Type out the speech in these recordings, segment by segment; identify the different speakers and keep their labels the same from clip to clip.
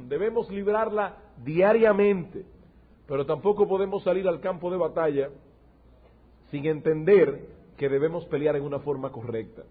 Speaker 1: debemos librarla diariamente, pero tampoco podemos salir al campo de batalla sin entender que debemos pelear en una forma correcta.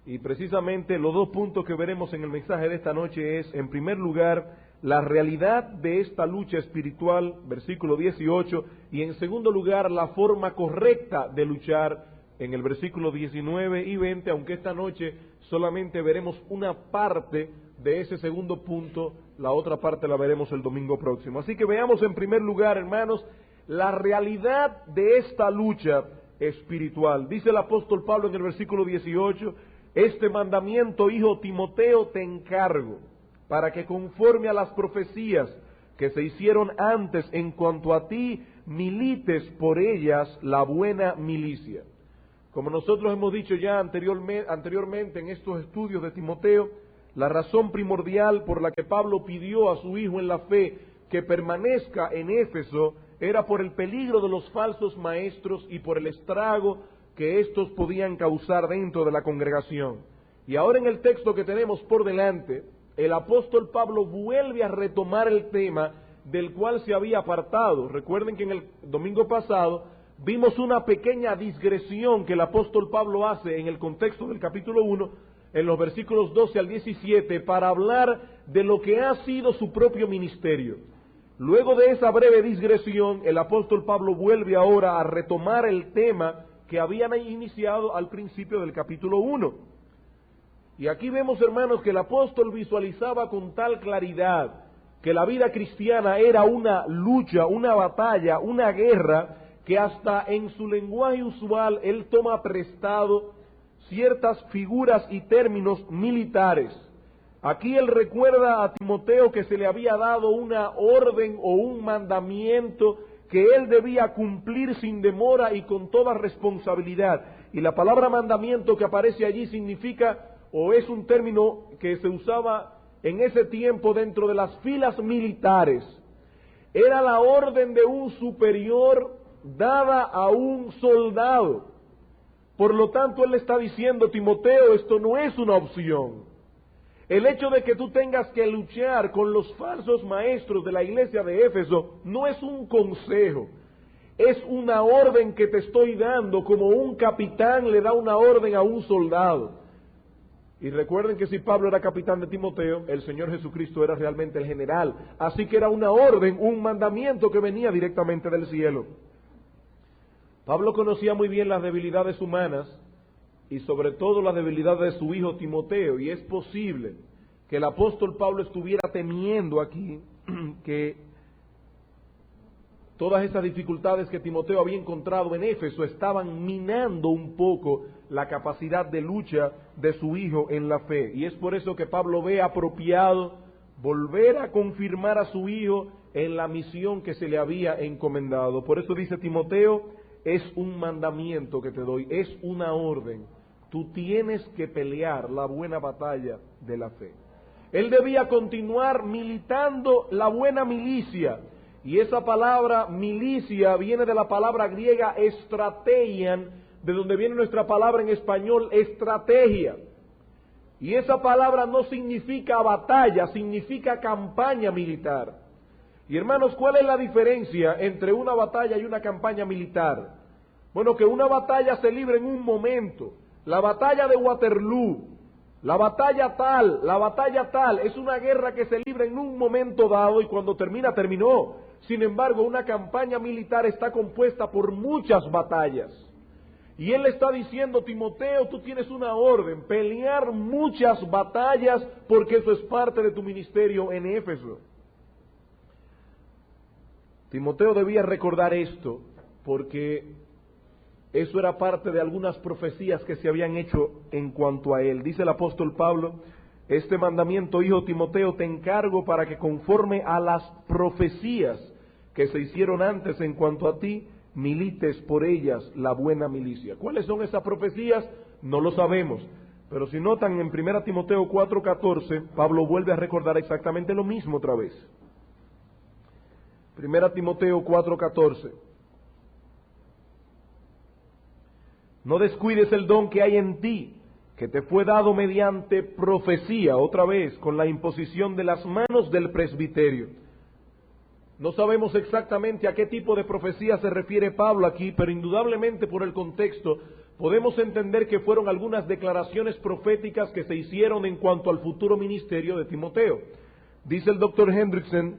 Speaker 1: Y precisamente los dos puntos que veremos en el mensaje de esta noche es, en primer lugar, la realidad de esta lucha espiritual, versículo 18, y en segundo lugar, la forma correcta de luchar, en el versículo 19 y 20, aunque esta noche solamente veremos una parte de ese segundo punto, la otra parte la veremos el domingo próximo. Así que veamos en primer lugar, hermanos, la realidad de esta lucha espiritual. Dice el apóstol Pablo en el versículo 18, este mandamiento, hijo Timoteo, te encargo, para que conforme a las profecías que se hicieron antes en cuanto a ti, milites por ellas la buena milicia. Como nosotros hemos dicho ya anteriormente en estos estudios de Timoteo, la razón primordial por la que Pablo pidió a su hijo en la fe que permanezca en Éfeso era por el peligro de los falsos maestros y por el estrago que estos podían causar dentro de la congregación. Y ahora en el texto que tenemos por delante, el apóstol Pablo vuelve a retomar el tema del cual se había apartado. Recuerden que en el domingo pasado vimos una pequeña digresión que el apóstol Pablo hace en el contexto del capítulo 1, en los versículos 12 al 17, para hablar de lo que ha sido su propio ministerio. Luego de esa breve digresión, el apóstol Pablo vuelve ahora a retomar el tema que habían iniciado al principio del capítulo 1. Y aquí vemos, hermanos, que el apóstol visualizaba con tal claridad que la vida cristiana era una lucha, una batalla, una guerra, que hasta en su lenguaje usual él toma prestado ciertas figuras y términos militares. Aquí él recuerda a Timoteo que se le había dado una orden o un mandamiento que él debía cumplir sin demora y con toda responsabilidad. Y la palabra mandamiento que aparece allí significa, o es un término que se usaba en ese tiempo dentro de las filas militares. Era la orden de un superior dada a un soldado. Por lo tanto, él le está diciendo, Timoteo, esto no es una opción. El hecho de que tú tengas que luchar con los falsos maestros de la iglesia de Éfeso no es un consejo, es una orden que te estoy dando, como un capitán le da una orden a un soldado. Y recuerden que si Pablo era capitán de Timoteo, el Señor Jesucristo era realmente el general. Así que era una orden, un mandamiento que venía directamente del cielo. Pablo conocía muy bien las debilidades humanas y sobre todo la debilidad de su hijo Timoteo, y es posible que el apóstol Pablo estuviera temiendo aquí que todas esas dificultades que Timoteo había encontrado en Éfeso estaban minando un poco la capacidad de lucha de su hijo en la fe, y es por eso que Pablo ve apropiado volver a confirmar a su hijo en la misión que se le había encomendado. Por eso dice Timoteo, es un mandamiento que te doy, es una orden. Tú tienes que pelear la buena batalla de la fe. Él debía continuar militando la buena milicia. Y esa palabra milicia viene de la palabra griega estrateian, de donde viene nuestra palabra en español estrategia. Y esa palabra no significa batalla, significa campaña militar. Y hermanos, ¿cuál es la diferencia entre una batalla y una campaña militar? Bueno, que una batalla se libra en un momento. La batalla de Waterloo, la batalla tal, es una guerra que se libra en un momento dado y cuando termina, terminó. Sin embargo, una campaña militar está compuesta por muchas batallas. Y él le está diciendo, Timoteo, tú tienes una orden, pelear muchas batallas porque eso es parte de tu ministerio en Éfeso. Timoteo debía recordar esto porque eso era parte de algunas profecías que se habían hecho en cuanto a él. Dice el apóstol Pablo, este mandamiento, hijo Timoteo, te encargo para que conforme a las profecías que se hicieron antes en cuanto a ti, milites por ellas la buena milicia. ¿Cuáles son esas profecías? No lo sabemos. Pero si notan en 1 Timoteo 4:14, Pablo vuelve a recordar exactamente lo mismo otra vez. 1 Timoteo 4:14. No descuides el don que hay en ti, que te fue dado mediante profecía, otra vez, con la imposición de las manos del presbiterio. No sabemos exactamente a qué tipo de profecía se refiere Pablo aquí, pero indudablemente por el contexto podemos entender que fueron algunas declaraciones proféticas que se hicieron en cuanto al futuro ministerio de Timoteo. Dice el doctor Hendrickson,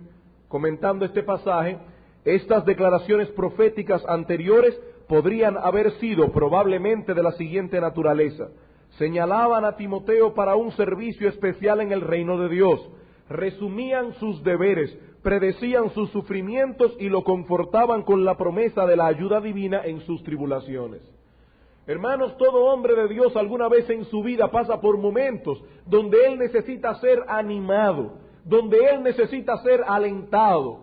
Speaker 1: comentando este pasaje, estas declaraciones proféticas anteriores podrían haber sido probablemente de la siguiente naturaleza. Señalaban a Timoteo para un servicio especial en el reino de Dios, resumían sus deberes, predecían sus sufrimientos y lo confortaban con la promesa de la ayuda divina en sus tribulaciones. Hermanos, todo hombre de Dios alguna vez en su vida pasa por momentos donde él necesita ser animado, donde él necesita ser alentado.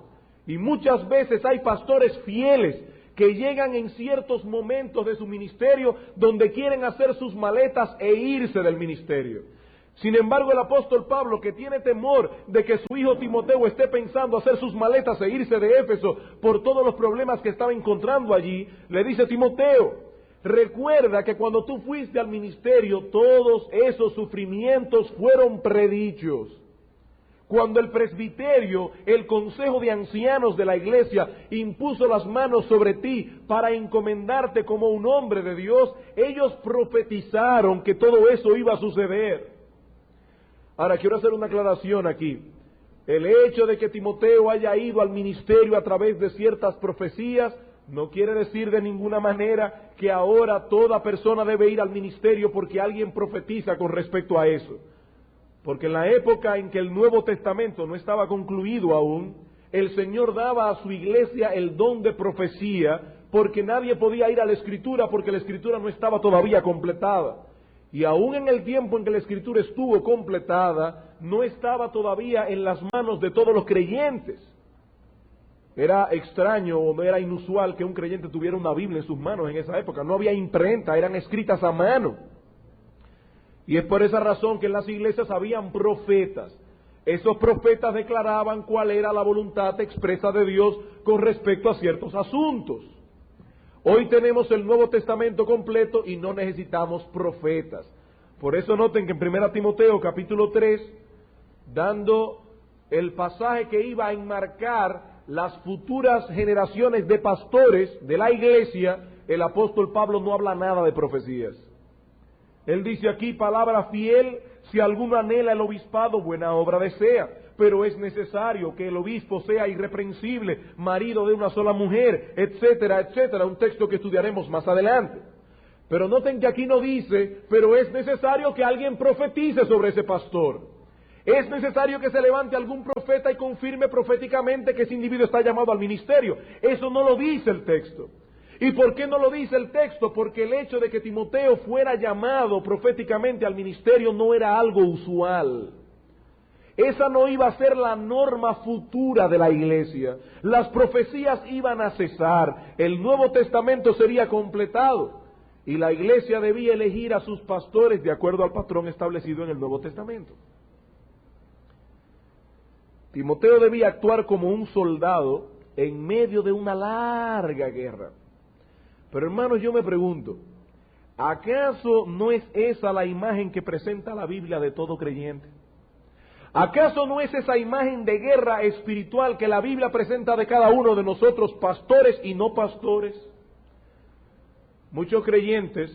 Speaker 1: Y muchas veces hay pastores fieles que llegan en ciertos momentos de su ministerio donde quieren hacer sus maletas e irse del ministerio. Sin embargo, el apóstol Pablo, que tiene temor de que su hijo Timoteo esté pensando hacer sus maletas e irse de Éfeso por todos los problemas que estaba encontrando allí, le dice: Timoteo, recuerda que cuando tú fuiste al ministerio, todos esos sufrimientos fueron predichos. Cuando el presbiterio, el consejo de ancianos de la iglesia, impuso las manos sobre ti para encomendarte como un hombre de Dios, ellos profetizaron que todo eso iba a suceder. Ahora, quiero hacer una aclaración aquí. El hecho de que Timoteo haya ido al ministerio a través de ciertas profecías no quiere decir de ninguna manera que ahora toda persona debe ir al ministerio porque alguien profetiza con respecto a eso. Porque en la época en que el Nuevo Testamento no estaba concluido aún, el Señor daba a su iglesia el don de profecía porque nadie podía ir a la Escritura porque la Escritura no estaba todavía completada. Y aún en el tiempo en que la Escritura estuvo completada, no estaba todavía en las manos de todos los creyentes. Era extraño o no era inusual que un creyente tuviera una Biblia en sus manos en esa época. No había imprenta, eran escritas a mano. Y es por esa razón que en las iglesias habían profetas. Esos profetas declaraban cuál era la voluntad expresa de Dios con respecto a ciertos asuntos. Hoy tenemos el Nuevo Testamento completo y no necesitamos profetas. Por eso noten que en 1 Timoteo capítulo 3, dando el pasaje que iba a enmarcar las futuras generaciones de pastores de la iglesia, el apóstol Pablo no habla nada de profecías. Él dice aquí: palabra fiel, si alguno anhela el obispado, buena obra desea, pero es necesario que el obispo sea irreprensible, marido de una sola mujer, etcétera, etcétera, un texto que estudiaremos más adelante. Pero noten que aquí no dice: pero es necesario que alguien profetice sobre ese pastor. Es necesario que se levante algún profeta y confirme proféticamente que ese individuo está llamado al ministerio. Eso no lo dice el texto. ¿Y por qué no lo dice el texto? Porque el hecho de que Timoteo fuera llamado proféticamente al ministerio no era algo usual. Esa no iba a ser la norma futura de la iglesia. Las profecías iban a cesar, el Nuevo Testamento sería completado y la iglesia debía elegir a sus pastores de acuerdo al patrón establecido en el Nuevo Testamento. Timoteo debía actuar como un soldado en medio de una larga guerra. Pero hermanos, yo me pregunto, ¿acaso no es esa la imagen que presenta la Biblia de todo creyente? ¿Acaso no es esa imagen de guerra espiritual que la Biblia presenta de cada uno de nosotros, pastores y no pastores? Muchos creyentes,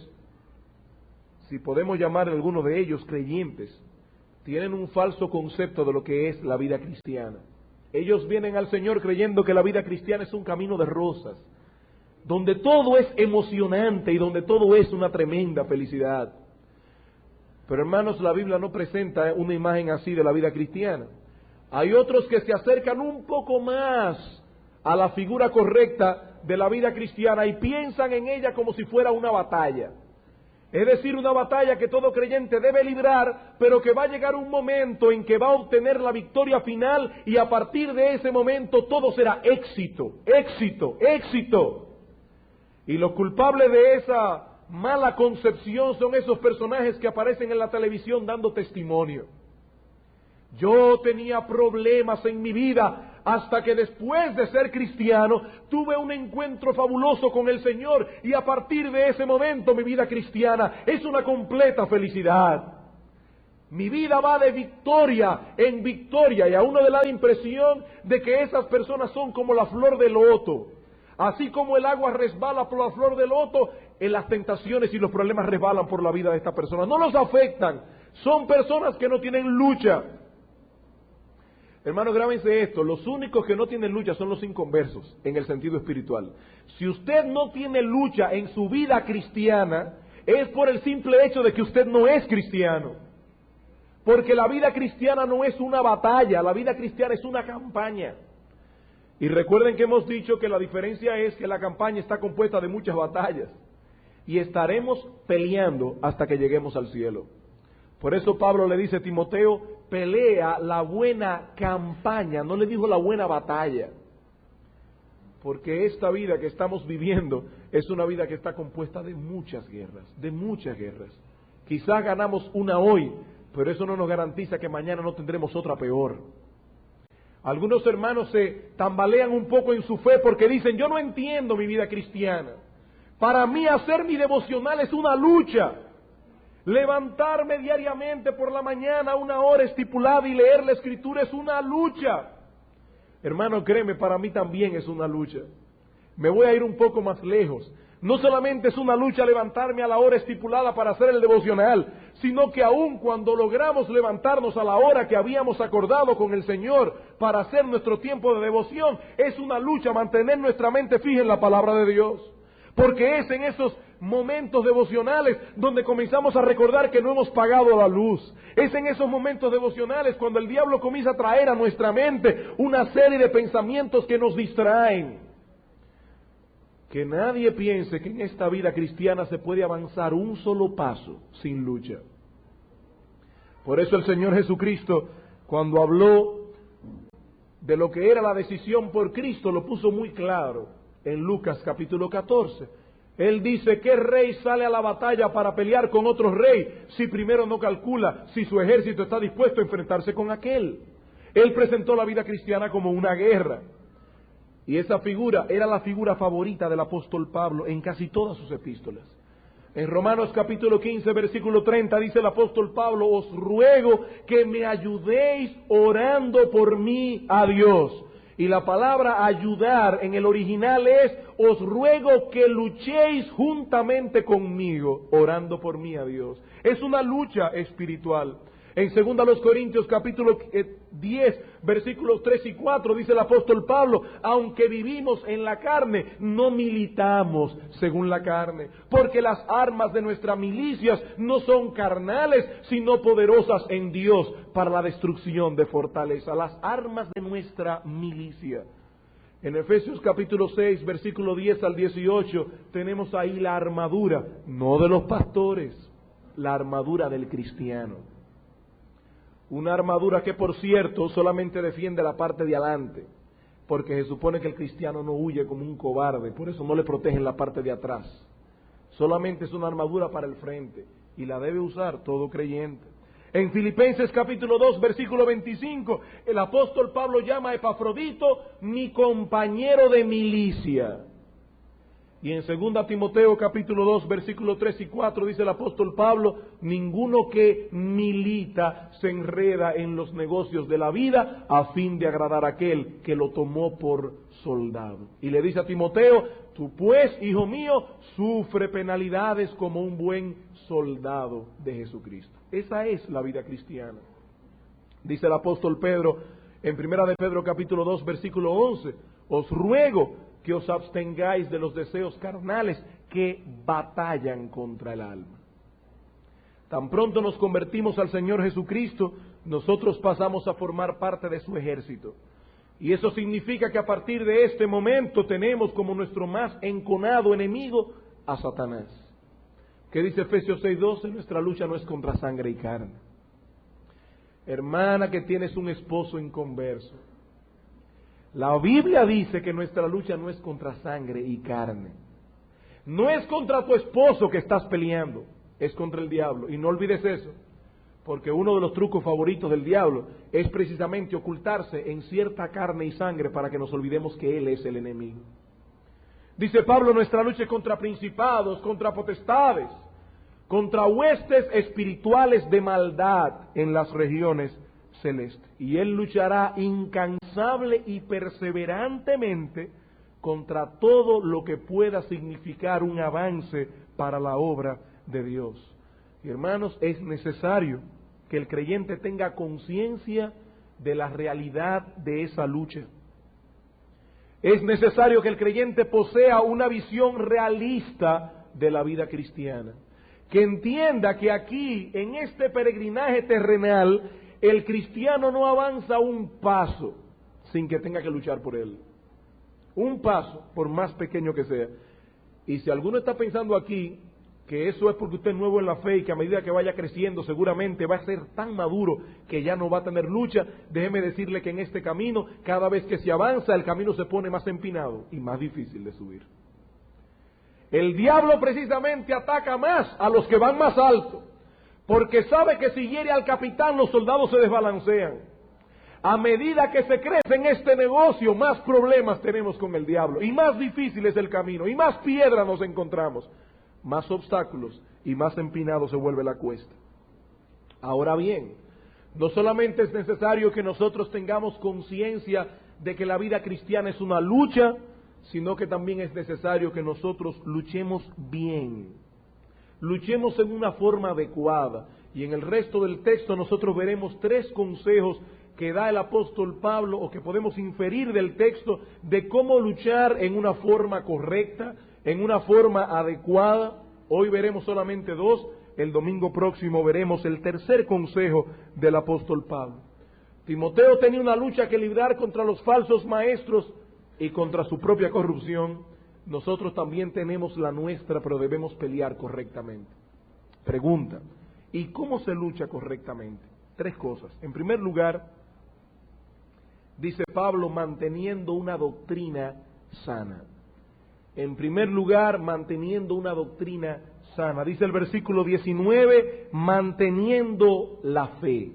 Speaker 1: si podemos llamar a alguno de ellos creyentes, tienen un falso concepto de lo que es la vida cristiana. Ellos vienen al Señor creyendo que la vida cristiana es un camino de rosas, donde todo es emocionante y donde todo es una tremenda felicidad. Pero hermanos, la Biblia no presenta una imagen así de la vida cristiana. Hay otros que se acercan un poco más a la figura correcta de la vida cristiana y piensan en ella como si fuera una batalla. Es decir, una batalla que todo creyente debe librar, pero que va a llegar un momento en que va a obtener la victoria final y a partir de ese momento todo será éxito, éxito, éxito. Y los culpables de esa mala concepción son esos personajes que aparecen en la televisión dando testimonio. Yo tenía problemas en mi vida hasta que después de ser cristiano tuve un encuentro fabuloso con el Señor y a partir de ese momento mi vida cristiana es una completa felicidad. Mi vida va de victoria en victoria y a uno le da la impresión de que esas personas son como la flor de loto. Así como el agua resbala por la flor de loto, en las tentaciones y los problemas resbalan por la vida de esta persona. No los afectan, son personas que no tienen lucha. Hermanos, grábense esto, los únicos que no tienen lucha son los inconversos en el sentido espiritual. Si usted no tiene lucha en su vida cristiana, es por el simple hecho de que usted no es cristiano. Porque la vida cristiana no es una batalla, la vida cristiana es una campaña. Y recuerden que hemos dicho que la diferencia es que la campaña está compuesta de muchas batallas. Y estaremos peleando hasta que lleguemos al cielo. Por eso Pablo le dice a Timoteo, pelea la buena campaña, no le dijo la buena batalla. Porque esta vida que estamos viviendo es una vida que está compuesta de muchas guerras, de muchas guerras. Quizás ganamos una hoy, pero eso no nos garantiza que mañana no tendremos otra peor. Algunos hermanos se tambalean un poco en su fe porque dicen, yo no entiendo mi vida cristiana. Para mí hacer mi devocional es una lucha. Levantarme diariamente por la mañana una hora estipulada y leer la Escritura es una lucha. Hermano, créeme, para mí también es una lucha. Me voy a ir un poco más lejos. No solamente es una lucha levantarme a la hora estipulada para hacer el devocional, sino que aun cuando logramos levantarnos a la hora que habíamos acordado con el Señor para hacer nuestro tiempo de devoción, es una lucha mantener nuestra mente fija en la palabra de Dios. Porque es en esos momentos devocionales donde comenzamos a recordar que no hemos pagado la luz. Es en esos momentos devocionales cuando el diablo comienza a traer a nuestra mente una serie de pensamientos que nos distraen. Que nadie piense que en esta vida cristiana se puede avanzar un solo paso sin lucha. Por eso el Señor Jesucristo, cuando habló de lo que era la decisión por Cristo, lo puso muy claro en Lucas capítulo 14. Él dice, ¿qué rey sale a la batalla para pelear con otro rey si primero no calcula si su ejército está dispuesto a enfrentarse con aquel? Él presentó la vida cristiana como una guerra. Y esa figura era la figura favorita del apóstol Pablo en casi todas sus epístolas. En Romanos capítulo 15, versículo 30, dice el apóstol Pablo, os ruego que me ayudéis orando por mí a Dios. Y la palabra ayudar en el original es, os ruego que luchéis juntamente conmigo, orando por mí a Dios. Es una lucha espiritual. En 2 Corintios capítulo 10, versículos 3 y 4, dice el apóstol Pablo, aunque vivimos en la carne, no militamos según la carne, porque las armas de nuestras milicias no son carnales, sino poderosas en Dios para la destrucción de fortaleza. Las armas de nuestra milicia. En Efesios capítulo 6, versículo 10 al 18, tenemos ahí la armadura, no de los pastores, la armadura del cristiano. Una armadura que, por cierto, solamente defiende la parte de adelante, porque se supone que el cristiano no huye como un cobarde, por eso no le protegen la parte de atrás. Solamente es una armadura para el frente, y la debe usar todo creyente. En Filipenses capítulo 2, versículo 25, el apóstol Pablo llama a Epafrodito mi compañero de milicia. Y en 2 Timoteo capítulo 2, versículo 3 y 4 dice el apóstol Pablo, ninguno que milita se enreda en los negocios de la vida a fin de agradar a aquel que lo tomó por soldado. Y le dice a Timoteo, tú pues, hijo mío, sufre penalidades como un buen soldado de Jesucristo. Esa es la vida cristiana. Dice el apóstol Pedro en 1 de Pedro capítulo 2, versículo 11, os ruego que os abstengáis de los deseos carnales que batallan contra el alma. Tan pronto nos convertimos al Señor Jesucristo, nosotros pasamos a formar parte de su ejército. Y eso significa que a partir de este momento tenemos como nuestro más enconado enemigo a Satanás. ¿Qué dice Efesios 6:12? Nuestra lucha no es contra sangre y carne. Hermana que tienes un esposo inconverso, la Biblia dice que nuestra lucha no es contra sangre y carne. No es contra tu esposo que estás peleando, es contra el diablo. Y no olvides eso. porque uno de los trucos favoritos del diablo es precisamente ocultarse en cierta carne y sangre para que nos olvidemos que él es el enemigo. Dice Pablo, nuestra lucha es contra principados, contra potestades, contra huestes espirituales de maldad en las regiones celestes. Y él luchará incansable y perseverantemente contra todo lo que pueda significar un avance para la obra de Dios. Y hermanos, es necesario que el creyente tenga conciencia de la realidad de esa lucha. Es necesario que el creyente posea una visión realista de la vida cristiana. Que entienda que aquí, en este peregrinaje terrenal, el cristiano no avanza un paso sin que tenga que luchar por él. Un paso, por más pequeño que sea. Y si alguno está pensando aquí que eso es porque usted es nuevo en la fe y que a medida que vaya creciendo seguramente va a ser tan maduro que ya no va a tener lucha, déjeme decirle que en este camino, cada vez que se avanza, el camino se pone más empinado y más difícil de subir. El diablo precisamente ataca más a los que van más alto, porque sabe que si hiere al capitán los soldados se desbalancean. A medida que se crece en este negocio, más problemas tenemos con el diablo, y más difícil es el camino, y más piedras nos encontramos, más obstáculos, y más empinado se vuelve la cuesta. Ahora bien, no solamente es necesario que nosotros tengamos conciencia de que la vida cristiana es una lucha, sino que también es necesario que nosotros luchemos bien, luchemos en una forma adecuada. Y en el resto del texto nosotros veremos 3 consejos que da el apóstol Pablo, o que podemos inferir del texto, de cómo luchar en una forma correcta, en una forma adecuada. Hoy veremos solamente 2, el domingo próximo veremos el 3er consejo del apóstol Pablo. Timoteo tenía una lucha que librar contra los falsos maestros y contra su propia corrupción. Nosotros también tenemos la nuestra, pero debemos pelear correctamente. Pregunta, ¿y cómo se lucha correctamente? 3 cosas. En primer lugar, dice Pablo, manteniendo una doctrina sana. En primer lugar, manteniendo una doctrina sana. Dice el versículo 19, manteniendo la fe.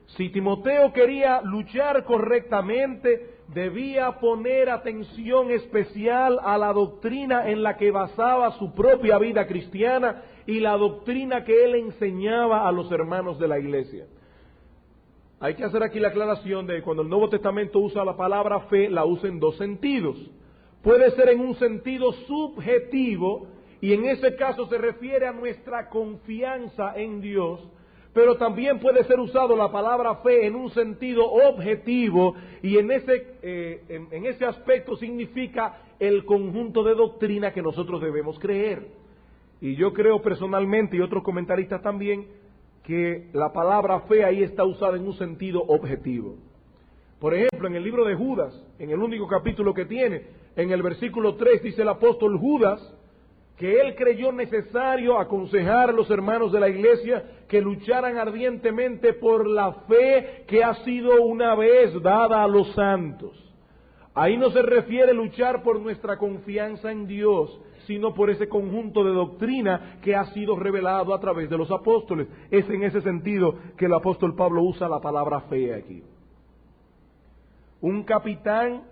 Speaker 1: Si Timoteo quería luchar correctamente, debía poner atención especial a la doctrina en la que basaba su propia vida cristiana y la doctrina que él enseñaba a los hermanos de la iglesia. Hay que hacer aquí la aclaración de que cuando el Nuevo Testamento usa la palabra fe, la usa en 2 sentidos. Puede ser en un sentido subjetivo, y en ese caso se refiere a nuestra confianza en Dios, pero también puede ser usado la palabra fe en un sentido objetivo, y en ese aspecto significa el conjunto de doctrina que nosotros debemos creer. Y yo creo personalmente, y otros comentaristas también, que la palabra fe ahí está usada en un sentido objetivo. Por ejemplo, en el libro de Judas, en el único capítulo que tiene, en el versículo 3 dice el apóstol Judas que él creyó necesario aconsejar a los hermanos de la iglesia que lucharan ardientemente por la fe que ha sido una vez dada a los santos. Ahí no se refiere a luchar por nuestra confianza en Dios, sino por ese conjunto de doctrina que ha sido revelado a través de los apóstoles. Es en ese sentido que el apóstol Pablo usa la palabra fe aquí. Un capitán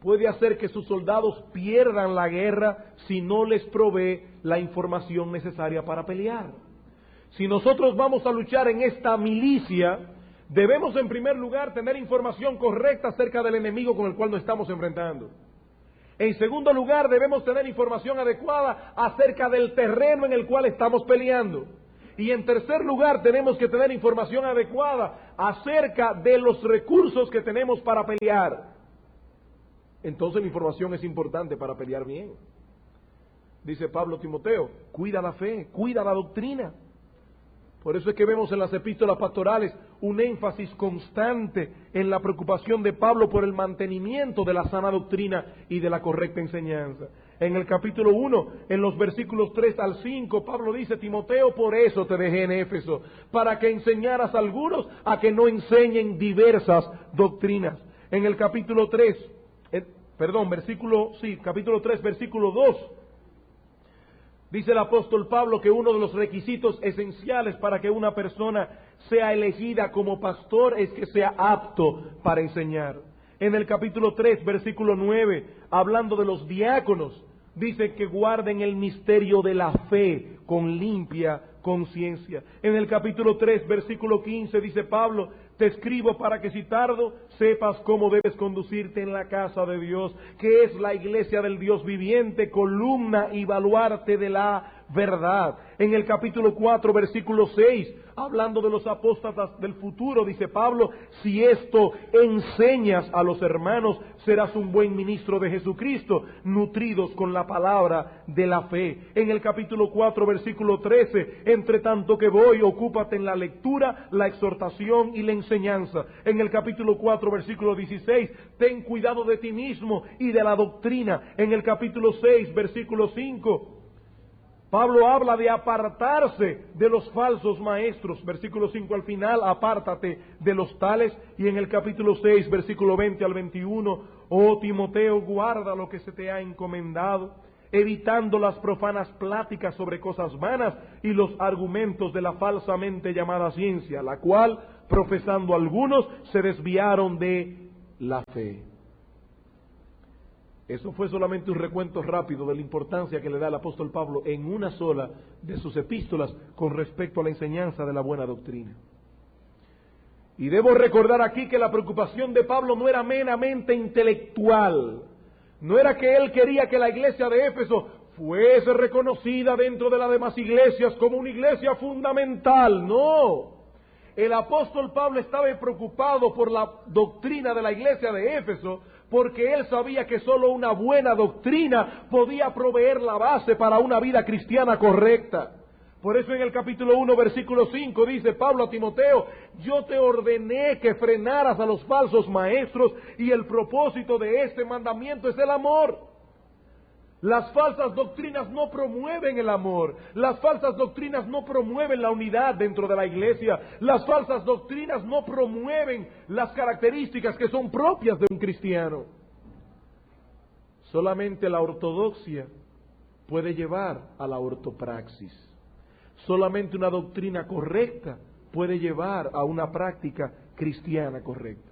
Speaker 1: puede hacer que sus soldados pierdan la guerra si no les provee la información necesaria para pelear. Si nosotros vamos a luchar en esta milicia, debemos en primer lugar tener información correcta acerca del enemigo con el cual nos estamos enfrentando. En segundo lugar, debemos tener información adecuada acerca del terreno en el cual estamos peleando. Y en tercer lugar, tenemos que tener información adecuada acerca de los recursos que tenemos para pelear. Entonces la información es importante para pelear bien. Dice Pablo a Timoteo, cuida la fe, cuida la doctrina. Por eso es que vemos en las epístolas pastorales un énfasis constante en la preocupación de Pablo por el mantenimiento de la sana doctrina y de la correcta enseñanza. En el capítulo 1, en los versículos 3 al 5, Pablo dice, Timoteo, por eso te dejé en Éfeso, para que enseñaras a algunos a que no enseñen diversas doctrinas. En el capítulo 3, capítulo 3, versículo 2, Dice el apóstol Pablo que uno de los requisitos esenciales para que una persona sea elegida como pastor es que sea apto para enseñar. En el capítulo 3, versículo 9, hablando de los diáconos, dice que guarden el misterio de la fe con limpia conciencia. En el capítulo 3, versículo 15, dice Pablo: te escribo para que si tardo sepas cómo debes conducirte en la casa de Dios, que es la iglesia del Dios viviente, columna y baluarte de la verdad. En el capítulo 4, versículo 6, hablando de los apóstatas del futuro, dice Pablo: si esto enseñas a los hermanos, serás un buen ministro de Jesucristo, nutridos con la palabra de la fe. En el capítulo 4, versículo 13, entre tanto que voy, ocúpate en la lectura, la exhortación y la enseñanza. En el capítulo 4, versículo 16, ten cuidado de ti mismo y de la doctrina. En el capítulo 6, versículo 5, Pablo habla de apartarse de los falsos maestros. Versículo 5 al final: apártate de los tales. Y en el capítulo 6, versículo 20 al 21, oh Timoteo, guarda lo que se te ha encomendado, evitando las profanas pláticas sobre cosas vanas y los argumentos de la falsamente llamada ciencia, la cual, profesando algunos, se desviaron de la fe. Eso fue solamente un recuento rápido de la importancia que le da el apóstol Pablo en una sola de sus epístolas con respecto a la enseñanza de la buena doctrina. Y debo recordar aquí que la preocupación de Pablo no era meramente intelectual. No era que él quería que la iglesia de Éfeso fuese reconocida dentro de las demás iglesias como una iglesia fundamental. No. El apóstol Pablo estaba preocupado por la doctrina de la iglesia de Éfeso, porque él sabía que solo una buena doctrina podía proveer la base para una vida cristiana correcta. Por eso en el capítulo 1, versículo 5, dice Pablo a Timoteo: yo te ordené que frenaras a los falsos maestros, y el propósito de este mandamiento es el amor. Las falsas doctrinas no promueven el amor. Las falsas doctrinas no promueven la unidad dentro de la iglesia. Las falsas doctrinas no promueven las características que son propias de un cristiano. Solamente la ortodoxia puede llevar a la ortopraxis. Solamente una doctrina correcta puede llevar a una práctica cristiana correcta.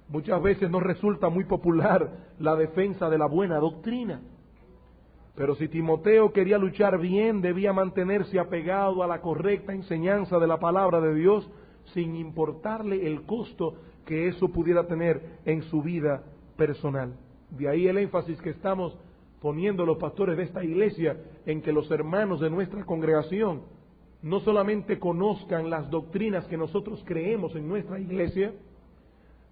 Speaker 1: Muchas veces no resulta muy popular la defensa de la buena doctrina. Pero si Timoteo quería luchar bien, debía mantenerse apegado a la correcta enseñanza de la palabra de Dios, sin importarle el costo que eso pudiera tener en su vida personal. De ahí el énfasis que estamos poniendo los pastores de esta iglesia en que los hermanos de nuestra congregación no solamente conozcan las doctrinas que nosotros creemos en nuestra iglesia,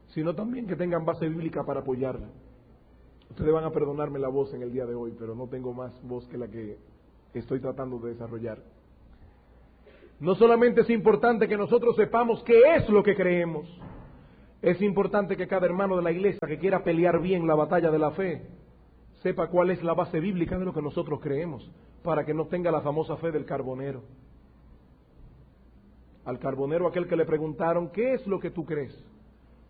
Speaker 1: sino también que tengan base bíblica para apoyarla. Ustedes van a perdonarme la voz en el día de hoy, pero no tengo más voz que la que estoy tratando de desarrollar. No solamente es importante que nosotros sepamos qué es lo que creemos, es importante que cada hermano de la iglesia que quiera pelear bien la batalla de la fe, sepa cuál es la base bíblica de lo que nosotros creemos, para que no tenga la famosa fe del carbonero. Al carbonero, aquel que le preguntaron: ¿qué es lo que tú crees?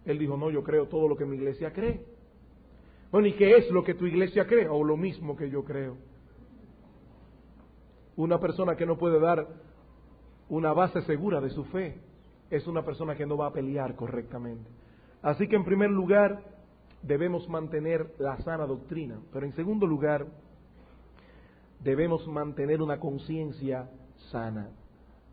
Speaker 1: Él dijo: no, yo creo todo lo que mi iglesia cree. Bueno, ¿y qué es lo que tu iglesia cree? O lo mismo que yo creo. Una persona que no puede dar una base segura de su fe es una persona que no va a pelear correctamente. Así que en primer lugar debemos mantener la sana doctrina, pero en segundo lugar debemos mantener una conciencia sana.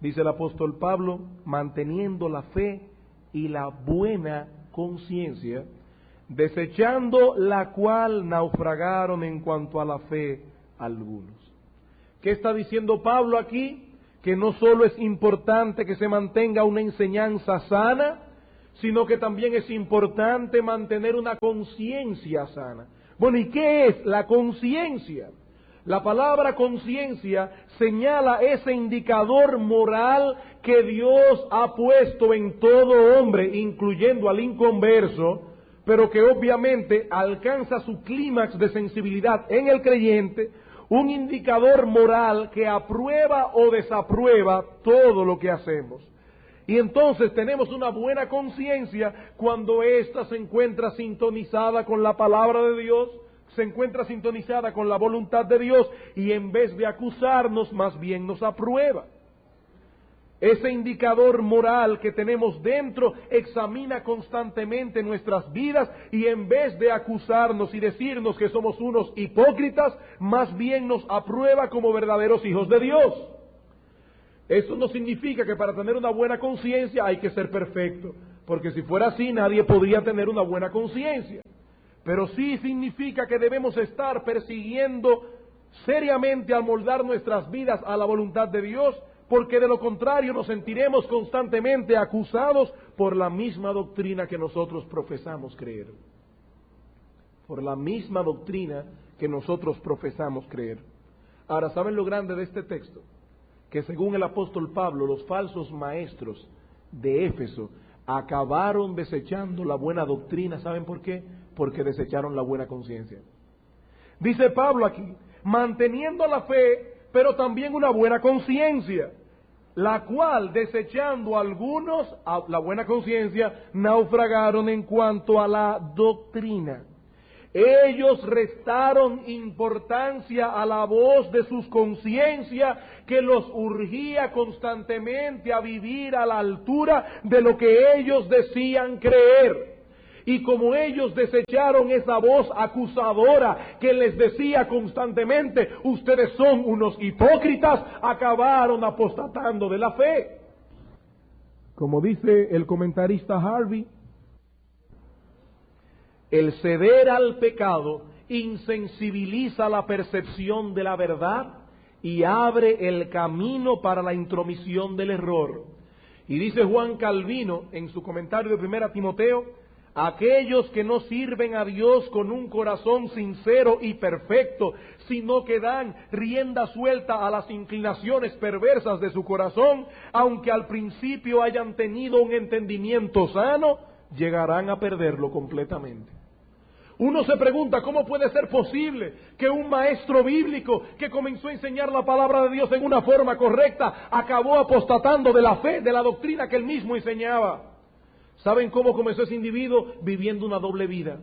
Speaker 1: Dice el apóstol Pablo: manteniendo la fe y la buena conciencia, desechando la cual naufragaron en cuanto a la fe algunos. ¿Qué está diciendo Pablo aquí? Que no solo es importante que se mantenga una enseñanza sana, sino que también es importante mantener una conciencia sana. Bueno, ¿y qué es la conciencia? La palabra conciencia señala ese indicador moral que Dios ha puesto en todo hombre, incluyendo al inconverso, pero que obviamente alcanza su clímax de sensibilidad en el creyente, un indicador moral que aprueba o desaprueba todo lo que hacemos. Y entonces tenemos una buena conciencia cuando ésta se encuentra sintonizada con la palabra de Dios, se encuentra sintonizada con la voluntad de Dios y en vez de acusarnos, más bien nos aprueba. Ese indicador moral que tenemos dentro examina constantemente nuestras vidas y en vez de acusarnos y decirnos que somos unos hipócritas, más bien nos aprueba como verdaderos hijos de Dios. Eso no significa que para tener una buena conciencia hay que ser perfecto, porque si fuera así nadie podría tener una buena conciencia. Pero sí significa que debemos estar persiguiendo seriamente amoldar nuestras vidas a la voluntad de Dios, porque de lo contrario nos sentiremos constantemente acusados por la misma doctrina que nosotros profesamos creer. Por la misma doctrina que nosotros profesamos creer. Ahora, ¿saben lo grande de este texto? Que según el apóstol Pablo, los falsos maestros de Éfeso acabaron desechando la buena doctrina. ¿Saben por qué? Porque desecharon la buena conciencia. Dice Pablo aquí, manteniendo la fe, pero también una buena conciencia, la cual, desechando algunos la buena conciencia, naufragaron en cuanto a la doctrina. Ellos restaron importancia a la voz de sus conciencias que los urgía constantemente a vivir a la altura de lo que ellos decían creer. Y como ellos desecharon esa voz acusadora que les decía constantemente, ustedes son unos hipócritas, acabaron apostatando de la fe. Como dice el comentarista Harvey, el ceder al pecado insensibiliza la percepción de la verdad y abre el camino para la intromisión del error. Y dice Juan Calvino en su comentario de 1 Timoteo, aquellos que no sirven a Dios con un corazón sincero y perfecto, sino que dan rienda suelta a las inclinaciones perversas de su corazón, aunque al principio hayan tenido un entendimiento sano, llegarán a perderlo completamente. Uno se pregunta, ¿cómo puede ser posible que un maestro bíblico que comenzó a enseñar la palabra de Dios en una forma correcta, acabó apostatando de la fe, de la doctrina que él mismo enseñaba? ¿Saben cómo comenzó ese individuo? Viviendo una doble vida.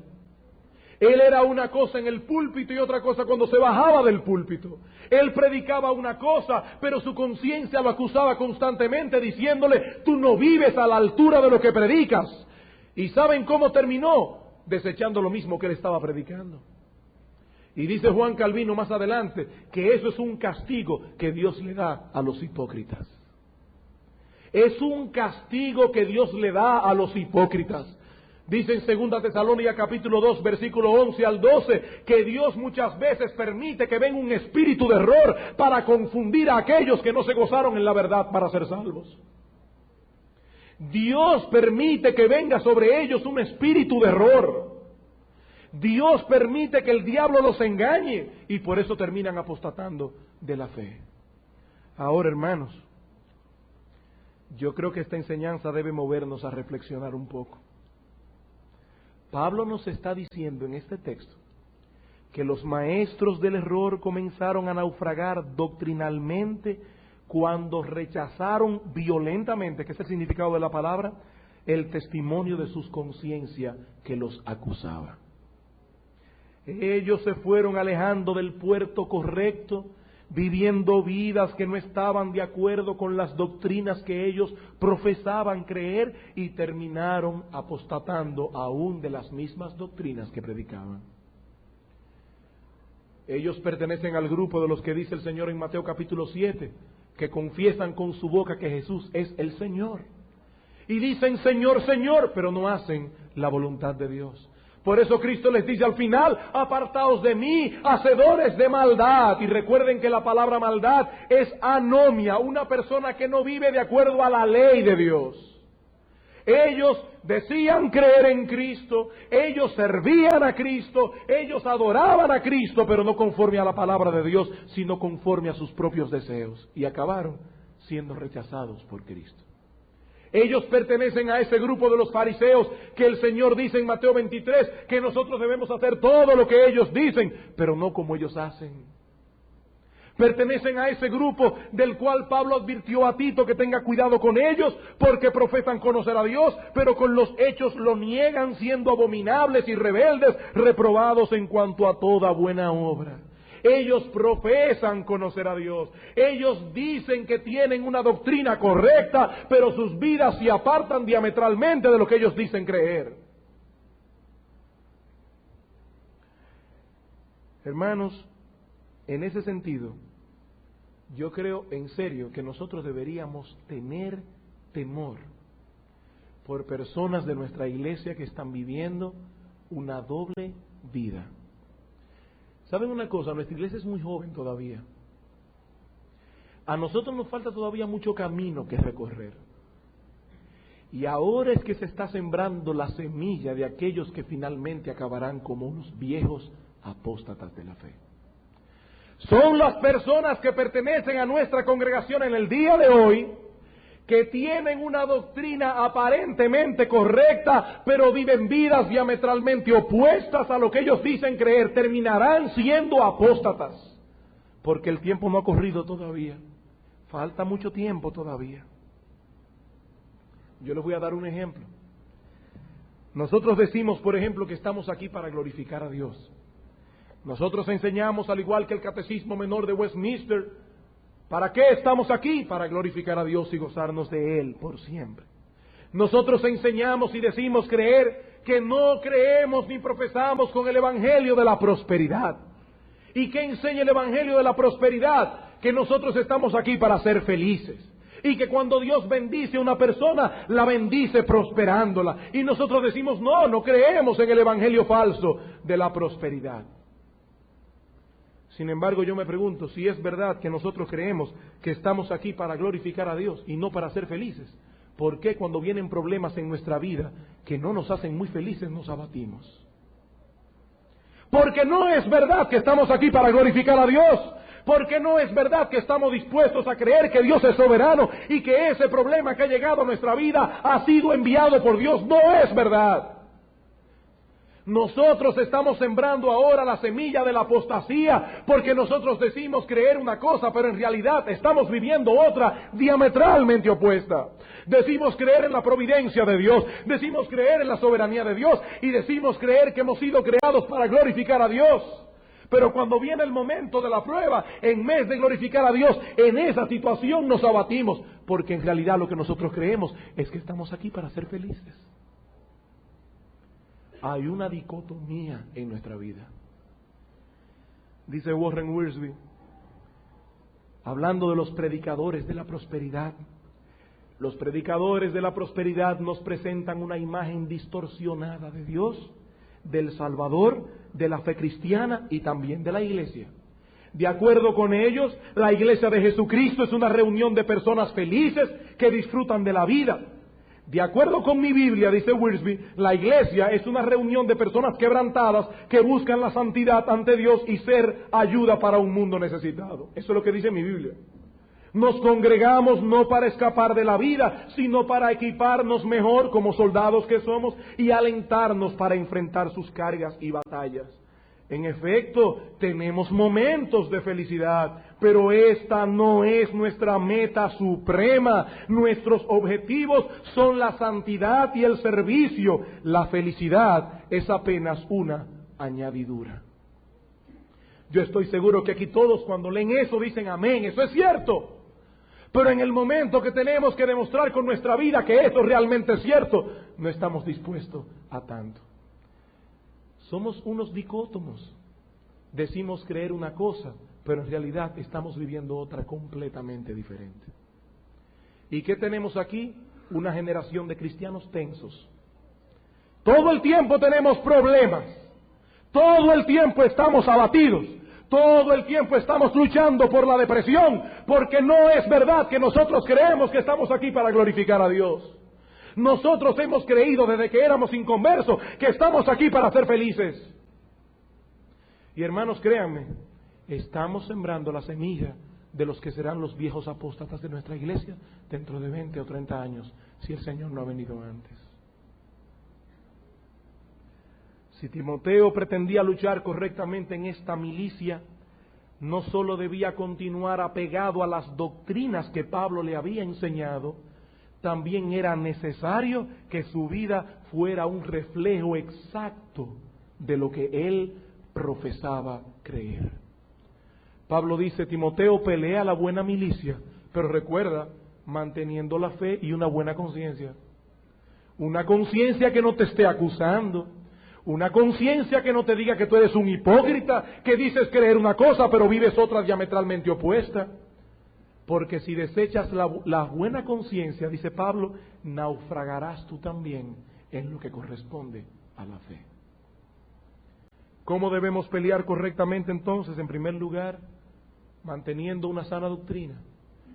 Speaker 1: Él era una cosa en el púlpito y otra cosa cuando se bajaba del púlpito. Él predicaba una cosa, pero su conciencia lo acusaba constantemente diciéndole, tú no vives a la altura de lo que predicas. ¿Y saben cómo terminó? Desechando lo mismo que él estaba predicando. Y dice Juan Calvino más adelante que eso es un castigo que Dios le da a los hipócritas. Es un castigo que Dios le da a los hipócritas. Dice en 2 Tesalónicas capítulo 2 versículo 11 al 12 que Dios muchas veces permite que venga un espíritu de error para confundir a aquellos que no se gozaron en la verdad para ser salvos. Dios permite que venga sobre ellos un espíritu de error. Dios permite que el diablo los engañe y por eso terminan apostatando de la fe. Ahora, hermanos, yo creo que esta enseñanza debe movernos a reflexionar un poco. Pablo nos está diciendo en este texto que los maestros del error comenzaron a naufragar doctrinalmente cuando rechazaron violentamente, que es el significado de la palabra, el testimonio de sus conciencias que los acusaba. Ellos se fueron alejando del puerto correcto, viviendo vidas que no estaban de acuerdo con las doctrinas que ellos profesaban creer y terminaron apostatando aún de las mismas doctrinas que predicaban. Ellos pertenecen al grupo de los que dice el Señor en Mateo capítulo 7, que confiesan con su boca que Jesús es el Señor. Y dicen Señor, Señor, pero no hacen la voluntad de Dios. Por eso Cristo les dice al final, apartaos de mí, hacedores de maldad. Y recuerden que la palabra maldad es anomia, una persona que no vive de acuerdo a la ley de Dios. Ellos decían creer en Cristo, ellos servían a Cristo, ellos adoraban a Cristo, pero no conforme a la palabra de Dios, sino conforme a sus propios deseos. Y acabaron siendo rechazados por Cristo. Ellos pertenecen a ese grupo de los fariseos que el Señor dice en Mateo 23 que nosotros debemos hacer todo lo que ellos dicen, pero no como ellos hacen. Pertenecen a ese grupo del cual Pablo advirtió a Tito que tenga cuidado con ellos, porque profesan conocer a Dios, pero con los hechos lo niegan, siendo abominables y rebeldes, reprobados en cuanto a toda buena obra. Ellos profesan conocer a Dios. Ellos dicen que tienen una doctrina correcta, pero sus vidas se apartan diametralmente de lo que ellos dicen creer. Hermanos, en ese sentido, yo creo en serio que nosotros deberíamos tener temor por personas de nuestra iglesia que están viviendo una doble vida. ¿Saben una cosa? Nuestra iglesia es muy joven todavía. A nosotros nos falta todavía mucho camino que recorrer. Y ahora es que se está sembrando la semilla de aquellos que finalmente acabarán como unos viejos apóstatas de la fe. Son las personas que pertenecen a nuestra congregación en el día de hoy, que tienen una doctrina aparentemente correcta, pero viven vidas diametralmente opuestas a lo que ellos dicen creer. Terminarán siendo apóstatas, porque el tiempo no ha corrido todavía. Falta mucho tiempo todavía. Yo les voy a dar un ejemplo. Nosotros decimos, por ejemplo, que estamos aquí para glorificar a Dios. Nosotros enseñamos, al igual que el Catecismo Menor de Westminster, ¿para qué estamos aquí? Para glorificar a Dios y gozarnos de Él por siempre. Nosotros enseñamos y decimos creer que no creemos ni profesamos con el Evangelio de la prosperidad. ¿Y qué enseña el Evangelio de la prosperidad? Que nosotros estamos aquí para ser felices. Y que cuando Dios bendice a una persona, la bendice prosperándola. Y nosotros decimos, no creemos en el Evangelio falso de la prosperidad. Sin embargo, yo me pregunto, si es verdad que nosotros creemos que estamos aquí para glorificar a Dios y no para ser felices, ¿por qué cuando vienen problemas en nuestra vida que no nos hacen muy felices nos abatimos? Porque no es verdad que estamos aquí para glorificar a Dios. Porque no es verdad que estamos dispuestos a creer que Dios es soberano y que ese problema que ha llegado a nuestra vida ha sido enviado por Dios. No es verdad. Nosotros estamos sembrando ahora la semilla de la apostasía, porque nosotros decimos creer una cosa, pero en realidad estamos viviendo otra diametralmente opuesta. Decimos creer en la providencia de Dios, decimos creer en la soberanía de Dios y decimos creer que hemos sido creados para glorificar a Dios. Pero cuando viene el momento de la prueba, en vez de glorificar a Dios, en esa situación nos abatimos, porque en realidad lo que nosotros creemos es que estamos aquí para ser felices. Hay una dicotomía en nuestra vida. Dice Warren Wiersbe, hablando de los predicadores de la prosperidad, los predicadores de la prosperidad nos presentan una imagen distorsionada de Dios, del Salvador, de la fe cristiana y también de la iglesia. De acuerdo con ellos, la iglesia de Jesucristo es una reunión de personas felices que disfrutan de la vida. De acuerdo con mi Biblia, dice Wiersbe, la iglesia es una reunión de personas quebrantadas que buscan la santidad ante Dios y ser ayuda para un mundo necesitado. Eso es lo que dice mi Biblia. Nos congregamos no para escapar de la vida, sino para equiparnos mejor como soldados que somos y alentarnos para enfrentar sus cargas y batallas. En efecto, tenemos momentos de felicidad, pero esta no es nuestra meta suprema. Nuestros objetivos son la santidad y el servicio. La felicidad es apenas una añadidura. Yo estoy seguro que aquí todos cuando leen eso dicen amén, eso es cierto. Pero en el momento que tenemos que demostrar con nuestra vida que esto realmente es cierto, no estamos dispuestos a tanto. Somos unos dicótomos. Decimos creer una cosa, pero en realidad estamos viviendo otra completamente diferente. ¿Y qué tenemos aquí? Una generación de cristianos tensos. Todo el tiempo tenemos problemas. Todo el tiempo estamos abatidos. Todo el tiempo estamos luchando por la depresión, porque no es verdad que nosotros creemos que estamos aquí para glorificar a Dios. Nosotros hemos creído desde que éramos inconversos que estamos aquí para ser felices. Y hermanos, créanme, estamos sembrando la semilla de los que serán los viejos apóstatas de nuestra iglesia dentro de 20 o 30 años, si el Señor no ha venido antes. Si Timoteo pretendía luchar correctamente en esta milicia, no solo debía continuar apegado a las doctrinas que Pablo le había enseñado, también era necesario que su vida fuera un reflejo exacto de lo que él profesaba creer. Pablo dice: Timoteo, pelea la buena milicia, pero recuerda, manteniendo la fe y una buena conciencia. Una conciencia que no te esté acusando, una conciencia que no te diga que tú eres un hipócrita, que dices creer una cosa pero vives otra diametralmente opuesta. Porque si desechas la buena conciencia, dice Pablo, naufragarás tú también en lo que corresponde a la fe. ¿Cómo debemos pelear correctamente entonces? En primer lugar, manteniendo una sana doctrina.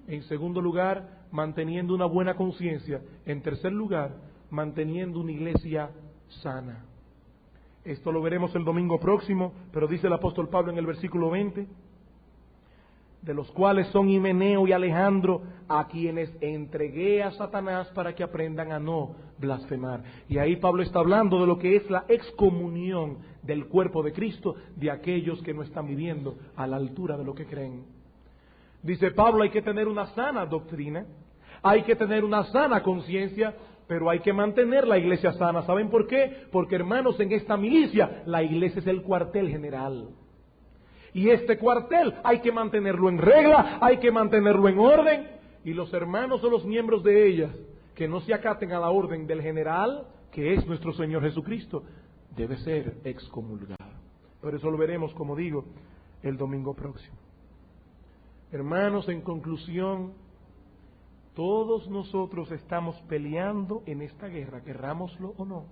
Speaker 1: En segundo lugar, manteniendo una buena conciencia. En tercer lugar, manteniendo una iglesia sana. Esto lo veremos el domingo próximo, pero dice el apóstol Pablo en el versículo 20, de los cuales son Himeneo y Alejandro, a quienes entregué a Satanás para que aprendan a no blasfemar. Y ahí Pablo está hablando de lo que es la excomunión del cuerpo de Cristo de aquellos que no están viviendo a la altura de lo que creen. Dice Pablo, hay que tener una sana doctrina, hay que tener una sana conciencia, pero hay que mantener la iglesia sana. ¿Saben por qué? Porque, hermanos, en esta milicia la iglesia es el cuartel general. Y este cuartel hay que mantenerlo en regla, hay que mantenerlo en orden. Y los hermanos o los miembros de ellas que no se acaten a la orden del general, que es nuestro Señor Jesucristo, debe ser excomulgado. Pero eso lo veremos, como digo, el domingo próximo. Hermanos, en conclusión, todos nosotros estamos peleando en esta guerra, querrámoslo o no.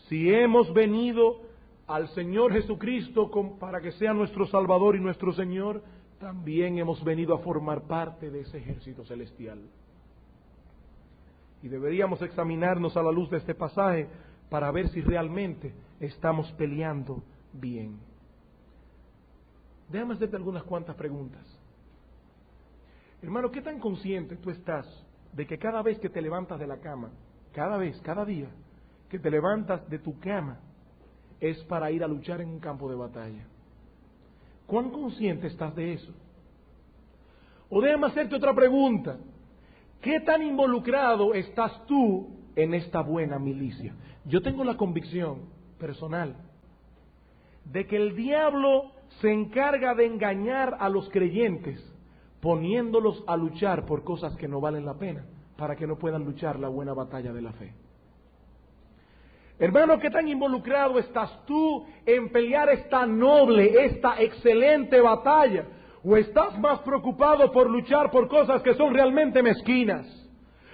Speaker 1: Si hemos venido al Señor Jesucristo para que sea nuestro Salvador y nuestro Señor, también hemos venido a formar parte de ese ejército celestial. Y deberíamos examinarnos a la luz de este pasaje para ver si realmente estamos peleando bien. Déjame hacerte algunas cuantas preguntas. Hermano, ¿qué tan consciente tú estás de que cada vez que te levantas de la cama, cada día que te levantas de tu cama, es para ir a luchar en un campo de batalla? ¿Cuán consciente estás de eso? O déjame hacerte otra pregunta. ¿Qué tan involucrado estás tú en esta buena milicia? Yo tengo la convicción personal de que el diablo se encarga de engañar a los creyentes poniéndolos a luchar por cosas que no valen la pena, para que no puedan luchar la buena batalla de la fe. Hermano, ¿qué tan involucrado estás tú en pelear esta noble, esta excelente batalla? ¿O estás más preocupado por luchar por cosas que son realmente mezquinas?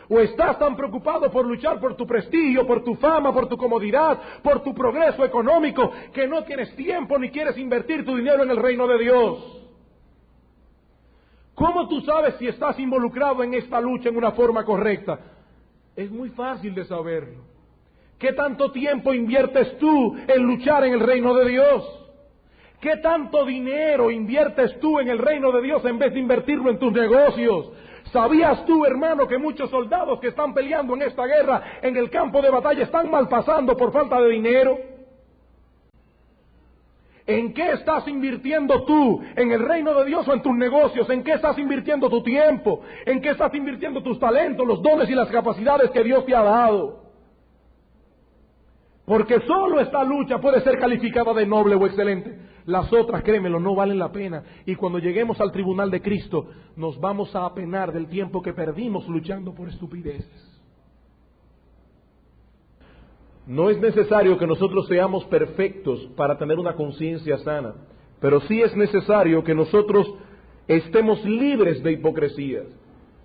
Speaker 1: ¿O estás tan preocupado por luchar por tu prestigio, por tu fama, por tu comodidad, por tu progreso económico, que no tienes tiempo ni quieres invertir tu dinero en el reino de Dios? ¿Cómo tú sabes si estás involucrado en esta lucha en una forma correcta? Es muy fácil de saberlo. ¿Qué tanto tiempo inviertes tú en luchar en el reino de Dios? ¿Qué tanto dinero inviertes tú en el reino de Dios en vez de invertirlo en tus negocios? ¿Sabías tú, hermano, que muchos soldados que están peleando en esta guerra, en el campo de batalla, están mal pasando por falta de dinero? ¿En qué estás invirtiendo tú? ¿En el reino de Dios o en tus negocios? ¿En qué estás invirtiendo tu tiempo? ¿En qué estás invirtiendo tus talentos, los dones y las capacidades que Dios te ha dado? Porque solo esta lucha puede ser calificada de noble o excelente. Las otras, créemelo, no valen la pena. Y cuando lleguemos al tribunal de Cristo, nos vamos a apenar del tiempo que perdimos luchando por estupideces. No es necesario que nosotros seamos perfectos para tener una conciencia sana, pero sí es necesario que nosotros estemos libres de hipocresías.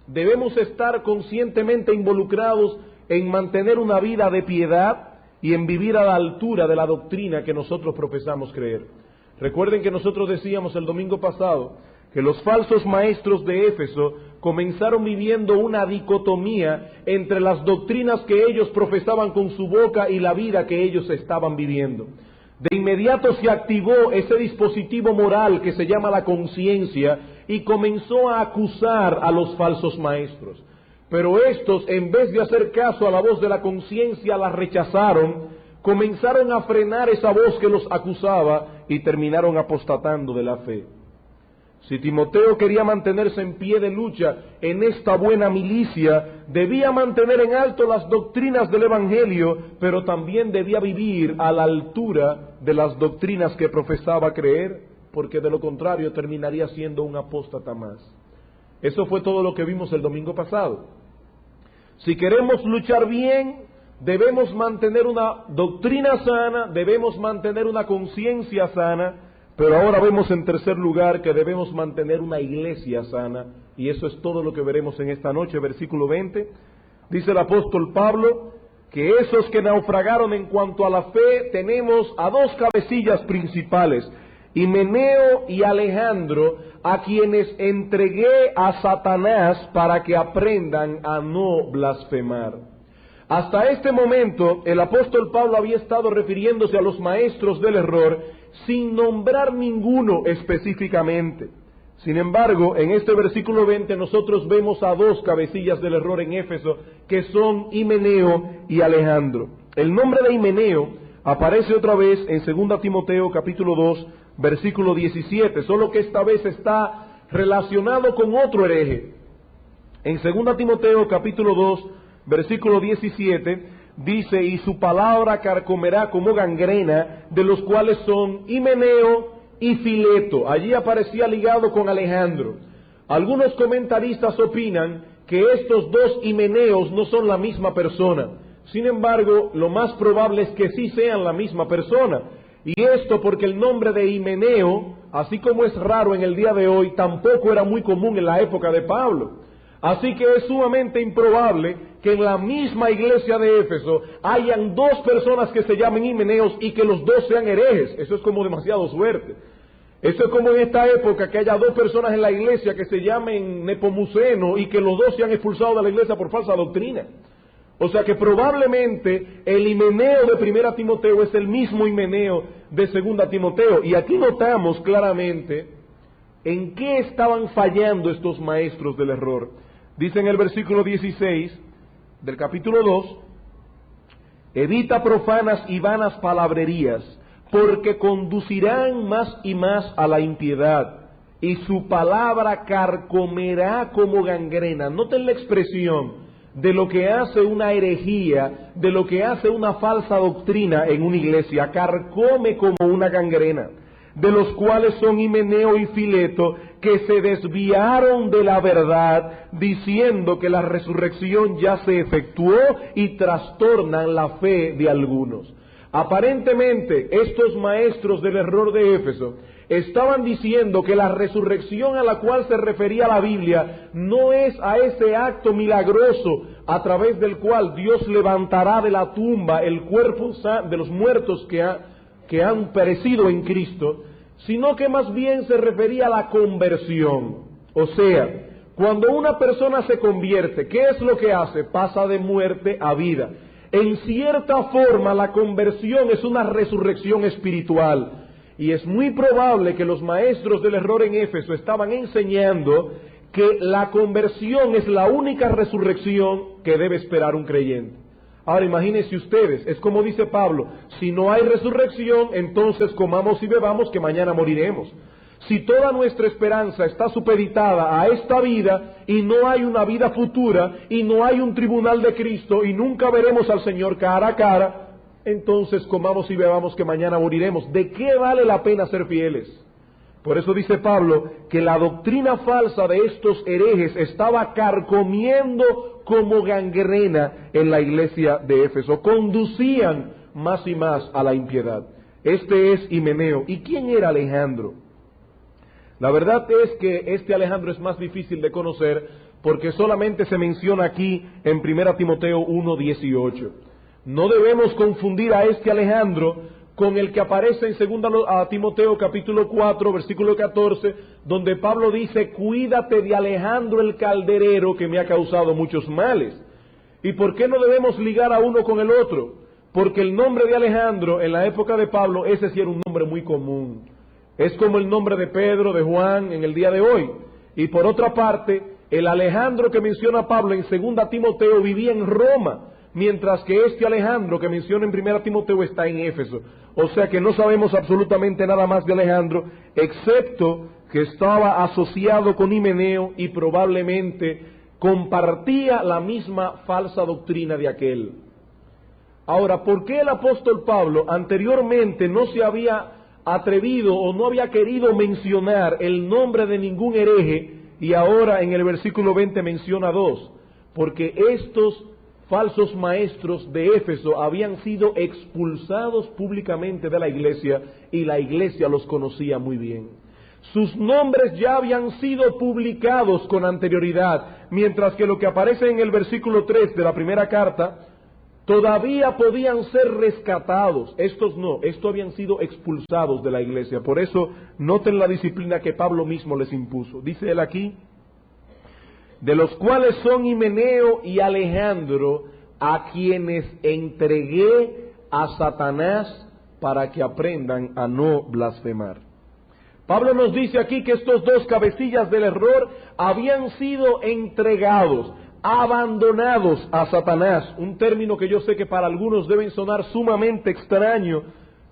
Speaker 1: Debemos estar conscientemente involucrados en mantener una vida de piedad y en vivir a la altura de la doctrina que nosotros profesamos creer. Recuerden que nosotros decíamos el domingo pasado que los falsos maestros de Éfeso comenzaron viviendo una dicotomía entre las doctrinas que ellos profesaban con su boca y la vida que ellos estaban viviendo. De inmediato se activó ese dispositivo moral que se llama la conciencia y comenzó a acusar a los falsos maestros. Pero estos, en vez de hacer caso a la voz de la conciencia, la rechazaron, comenzaron a frenar esa voz que los acusaba y terminaron apostatando de la fe. Si Timoteo quería mantenerse en pie de lucha en esta buena milicia, debía mantener en alto las doctrinas del Evangelio, pero también debía vivir a la altura de las doctrinas que profesaba creer, porque de lo contrario terminaría siendo un apóstata más. Eso fue todo lo que vimos el domingo pasado. Si queremos luchar bien, debemos mantener una doctrina sana, debemos mantener una conciencia sana, pero ahora vemos en tercer lugar que debemos mantener una iglesia sana, y eso es todo lo que veremos en esta noche. Versículo 20, dice el apóstol Pablo, que esos que naufragaron en cuanto a la fe, tenemos a dos cabecillas principales, Himeneo y Alejandro, a quienes entregué a Satanás para que aprendan a no blasfemar. Hasta este momento, el apóstol Pablo había estado refiriéndose a los maestros del error sin nombrar ninguno específicamente. Sin embargo, en este versículo 20 nosotros vemos a dos cabecillas del error en Éfeso, que son Himeneo y Alejandro. El nombre de Himeneo aparece otra vez en 2 Timoteo capítulo 2, versículo 17, solo que esta vez está relacionado con otro hereje. En 2 Timoteo capítulo 2, versículo 17, dice, y su palabra carcomerá como gangrena, de los cuales son Himeneo y Fileto. Allí aparecía ligado con Alejandro. Algunos comentaristas opinan que estos dos Himeneos no son la misma persona. Sin embargo, lo más probable es que sí sean la misma persona. Y esto porque el nombre de Himeneo, así como es raro en el día de hoy, tampoco era muy común en la época de Pablo. Así que es sumamente improbable que en la misma iglesia de Éfeso hayan dos personas que se llamen Himeneos y que los dos sean herejes. Eso es como demasiado suerte. Eso es como en esta época que haya dos personas en la iglesia que se llamen Nepomuceno y que los dos sean expulsados de la iglesia por falsa doctrina. O sea que probablemente el Himeneo de 1 Timoteo es el mismo Himeneo de 2 Timoteo. Y aquí notamos claramente en qué estaban fallando estos maestros del error. Dice en el versículo 16 del capítulo 2, evita profanas y vanas palabrerías, porque conducirán más y más a la impiedad, y su palabra carcomerá como gangrena. Noten la expresión de lo que hace una herejía, de lo que hace una falsa doctrina en una iglesia, carcome como una gangrena, de los cuales son Himeneo y Fileto, que se desviaron de la verdad, diciendo que la resurrección ya se efectuó, y trastornan la fe de algunos. Aparentemente, estos maestros del error de Éfeso estaban diciendo que la resurrección a la cual se refería la Biblia no es a ese acto milagroso a través del cual Dios levantará de la tumba el cuerpo de los muertos que han perecido en Cristo, sino que más bien se refería a la conversión. O sea, cuando una persona se convierte, ¿qué es lo que hace? Pasa de muerte a vida. En cierta forma, la conversión es una resurrección espiritual. Y es muy probable que los maestros del error en Éfeso estaban enseñando que la conversión es la única resurrección que debe esperar un creyente. Ahora imagínense ustedes, es como dice Pablo, si no hay resurrección, entonces comamos y bebamos que mañana moriremos. Si toda nuestra esperanza está supeditada a esta vida y no hay una vida futura y no hay un tribunal de Cristo y nunca veremos al Señor cara a cara, entonces comamos y bebamos que mañana moriremos. ¿De qué vale la pena ser fieles? Por eso dice Pablo que la doctrina falsa de estos herejes estaba carcomiendo como gangrena en la iglesia de Éfeso. Conducían más y más a la impiedad. Este es Himeneo. ¿Y quién era Alejandro? La verdad es que este Alejandro es más difícil de conocer porque solamente se menciona aquí en 1 Timoteo 1:18. No debemos confundir a este Alejandro con el que aparece en 2 Timoteo capítulo 4, versículo 14, donde Pablo dice, cuídate de Alejandro el calderero que me ha causado muchos males. ¿Y por qué no debemos ligar a uno con el otro? Porque el nombre de Alejandro en la época de Pablo, ese sí era un nombre muy común. Es como el nombre de Pedro, de Juan en el día de hoy. Y por otra parte, el Alejandro que menciona Pablo en 2 Timoteo vivía en Roma. mientras que este Alejandro que menciona en 1 Timoteo está en Éfeso. O sea que no sabemos absolutamente nada más de Alejandro, excepto que estaba asociado con Himeneo y probablemente compartía la misma falsa doctrina de aquel. Ahora, ¿por qué el apóstol Pablo anteriormente no se había atrevido o no había querido mencionar el nombre de ningún hereje y ahora en el versículo 20 menciona dos? Porque estos falsos maestros de Éfeso habían sido expulsados públicamente de la iglesia y la iglesia los conocía muy bien. Sus nombres ya habían sido publicados con anterioridad, mientras que lo que aparece en el versículo 3 de la primera carta todavía podían ser rescatados. Estos no, estos habían sido expulsados de la iglesia. Por eso noten la disciplina que Pablo mismo les impuso. Dice él aquí, de los cuales son Himeneo y Alejandro, a quienes entregué a Satanás para que aprendan a no blasfemar. Pablo nos dice aquí que estos dos cabecillas del error habían sido entregados, abandonados a Satanás, un término que yo sé que para algunos deben sonar sumamente extraño,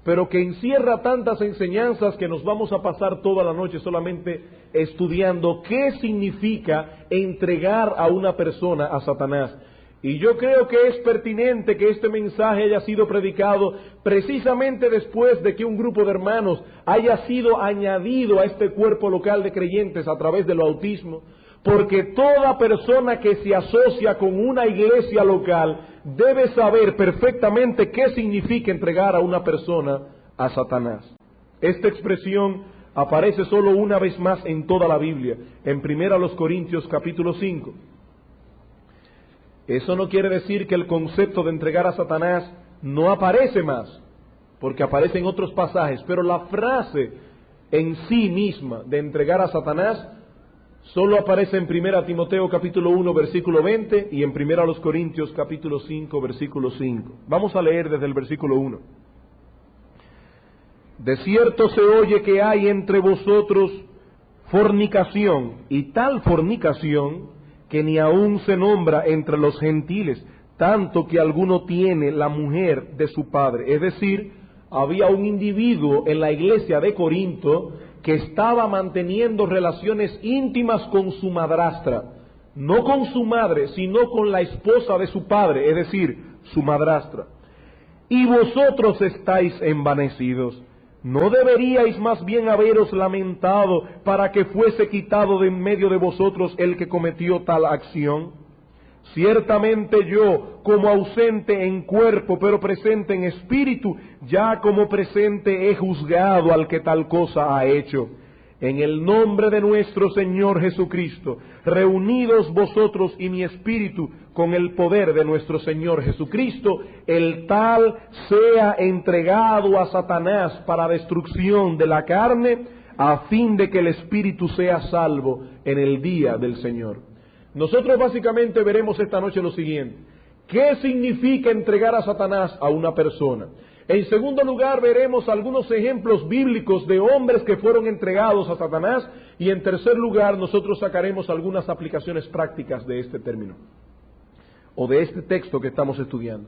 Speaker 1: pero que encierra tantas enseñanzas que nos vamos a pasar toda la noche solamente estudiando qué significa entregar a una persona a Satanás. Y yo creo que es pertinente que este mensaje haya sido predicado precisamente después de que un grupo de hermanos haya sido añadido a este cuerpo local de creyentes a través del bautismo, porque toda persona que se asocia con una iglesia local debe saber perfectamente qué significa entregar a una persona a Satanás. Esta expresión aparece solo una vez más en toda la Biblia, en 1 Corintios capítulo 5. Eso no quiere decir que el concepto de entregar a Satanás no aparece más, porque aparece en otros pasajes, pero la frase en sí misma de entregar a Satanás solo aparece en 1 Timoteo capítulo 1 versículo 20 y en 1 Corintios capítulo 5 versículo 5. Vamos a leer desde el versículo 1. De cierto se oye que hay entre vosotros fornicación, y tal fornicación que ni aun se nombra entre los gentiles, tanto que alguno tiene la mujer de su padre. Es decir, había un individuo en la iglesia de Corinto que estaba manteniendo relaciones íntimas con su madrastra, no con su madre, sino con la esposa de su padre, es decir, su madrastra. Y vosotros estáis envanecidos. ¿No deberíais más bien haberos lamentado para que fuese quitado de en medio de vosotros el que cometió tal acción? Ciertamente yo, como ausente en cuerpo, pero presente en espíritu, ya como presente he juzgado al que tal cosa ha hecho. En el nombre de nuestro Señor Jesucristo, reunidos vosotros y mi espíritu con el poder de nuestro Señor Jesucristo, el tal sea entregado a Satanás para destrucción de la carne, a fin de que el espíritu sea salvo en el día del Señor. Nosotros básicamente veremos esta noche lo siguiente: ¿qué significa entregar a Satanás a una persona? En segundo lugar, veremos algunos ejemplos bíblicos de hombres que fueron entregados a Satanás. Y en tercer lugar, nosotros sacaremos algunas aplicaciones prácticas de este término, o de este texto que estamos estudiando.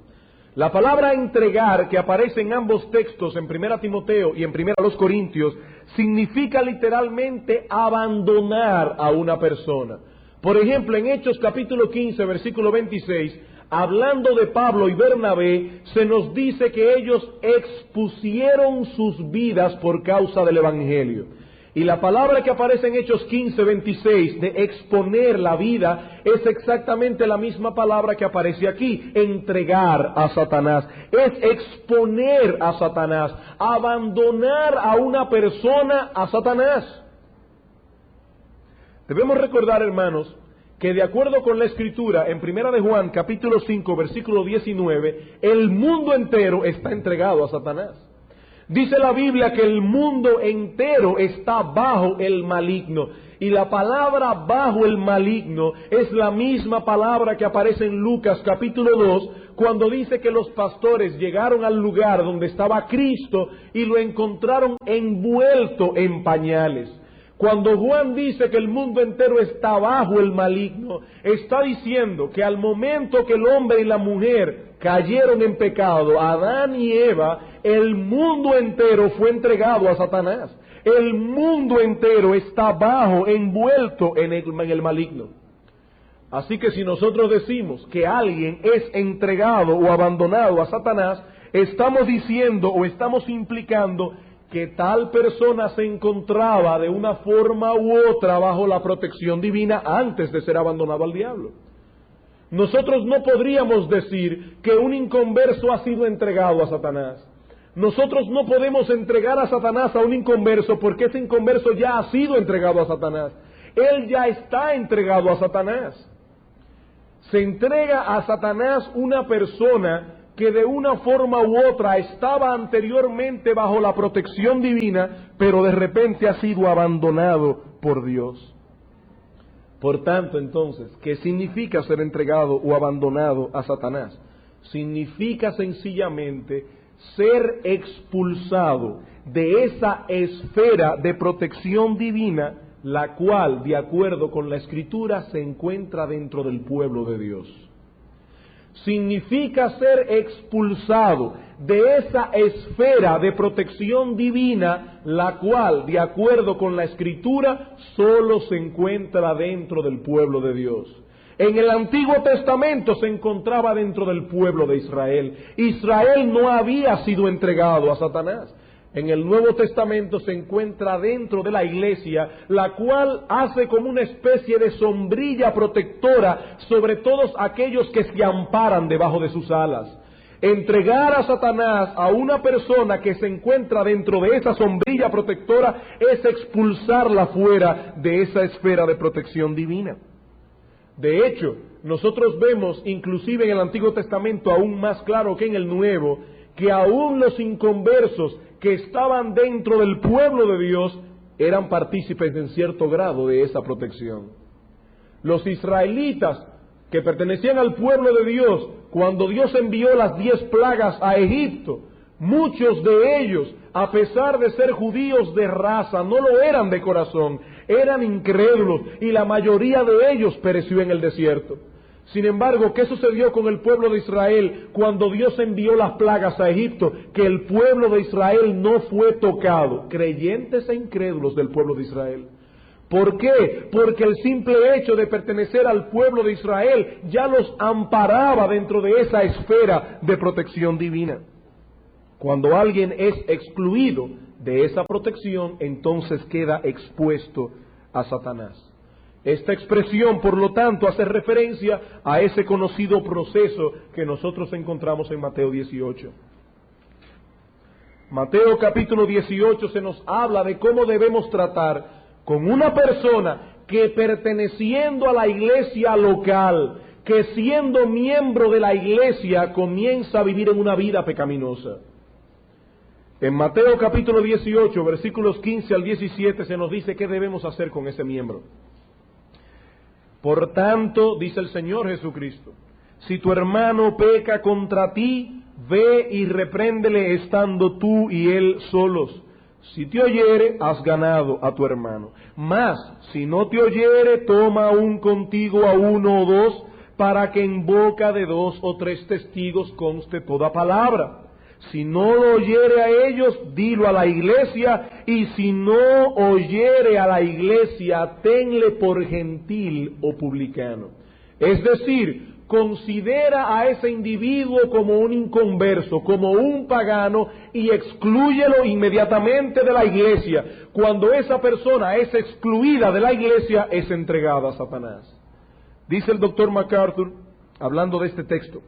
Speaker 1: La palabra entregar, que aparece en ambos textos, en 1 Timoteo y en 1 Corintios, significa literalmente abandonar a una persona. Por ejemplo, en Hechos capítulo 15, versículo 26, hablando de Pablo y Bernabé, se nos dice que ellos expusieron sus vidas por causa del Evangelio. Y la palabra que aparece en Hechos 15, 26, de exponer la vida, es exactamente la misma palabra que aparece aquí: entregar a Satanás. Es exponer a Satanás, abandonar a una persona a Satanás. Debemos recordar, hermanos, que de acuerdo con la Escritura, en 1 de Juan, capítulo 5, versículo 19, el mundo entero está entregado a Satanás. Dice la Biblia que el mundo entero está bajo el maligno. Y la palabra bajo el maligno es la misma palabra que aparece en Lucas capítulo 2, cuando dice que los pastores llegaron al lugar donde estaba Cristo y lo encontraron envuelto en pañales. Cuando Juan dice que el mundo entero está bajo el maligno, está diciendo que al momento que el hombre y la mujer cayeron en pecado, Adán y Eva, el mundo entero fue entregado a Satanás. El mundo entero está bajo, envuelto en el maligno. Así que si nosotros decimos que alguien es entregado o abandonado a Satanás, estamos diciendo o estamos implicando que tal persona se encontraba de una forma u otra bajo la protección divina antes de ser abandonado al diablo. Nosotros no podríamos decir que un inconverso ha sido entregado a Satanás. Nosotros no podemos entregar a Satanás a un inconverso porque ese inconverso ya ha sido entregado a Satanás. Él ya está entregado a Satanás. Se entrega a Satanás una persona que de una forma u otra estaba anteriormente bajo la protección divina, pero de repente ha sido abandonado por Dios. Por tanto, entonces, ¿qué significa ser entregado o abandonado a Satanás? Significa sencillamente ser expulsado de esa esfera de protección divina, la cual, de acuerdo con la Escritura, se encuentra dentro del pueblo de Dios. Significa ser expulsado de esa esfera de protección divina, la cual, de acuerdo con la Escritura, solo se encuentra dentro del pueblo de Dios. En el Antiguo Testamento se encontraba dentro del pueblo de Israel. Israel no había sido entregado a Satanás. En el Nuevo Testamento se encuentra dentro de la iglesia, la cual hace como una especie de sombrilla protectora sobre todos aquellos que se amparan debajo de sus alas. Entregar a Satanás a una persona que se encuentra dentro de esa sombrilla protectora es expulsarla fuera de esa esfera de protección divina. De hecho, nosotros vemos, inclusive en el Antiguo Testamento aún más claro que en el Nuevo, que aún los inconversos que estaban dentro del pueblo de Dios eran partícipes en cierto grado de esa protección. Los israelitas que pertenecían al pueblo de Dios, cuando Dios envió las 10 plagas a Egipto, muchos de ellos, a pesar de ser judíos de raza, no lo eran de corazón, eran incrédulos y la mayoría de ellos pereció en el desierto. Sin embargo, ¿qué sucedió con el pueblo de Israel cuando Dios envió las plagas a Egipto? Que el pueblo de Israel no fue tocado, creyentes e incrédulos del pueblo de Israel. ¿Por qué? Porque el simple hecho de pertenecer al pueblo de Israel ya los amparaba dentro de esa esfera de protección divina. Cuando alguien es excluido de esa protección, entonces queda expuesto a Satanás. Esta expresión, por lo tanto, hace referencia a ese conocido proceso que nosotros encontramos en Mateo 18. Mateo capítulo 18 se nos habla de cómo debemos tratar con una persona que, perteneciendo a la iglesia local, que siendo miembro de la iglesia comienza a vivir en una vida pecaminosa. En Mateo capítulo 18, versículos 15 al 17 se nos dice qué debemos hacer con ese miembro. Por tanto, dice el Señor Jesucristo, si tu hermano peca contra ti, ve y repréndele estando tú y él solos. Si te oyere, has ganado a tu hermano. Mas, si no te oyere, toma aún contigo a 1 o 2, para que en boca de 2 o 3 testigos conste toda palabra. Si no lo oyere a ellos, dilo a la iglesia, y si no oyere a la iglesia, tenle por gentil o publicano. Es decir, considera a ese individuo como un inconverso, como un pagano, y exclúyelo inmediatamente de la iglesia. Cuando esa persona es excluida de la iglesia, es entregada a Satanás. Dice el doctor MacArthur, hablando de este texto,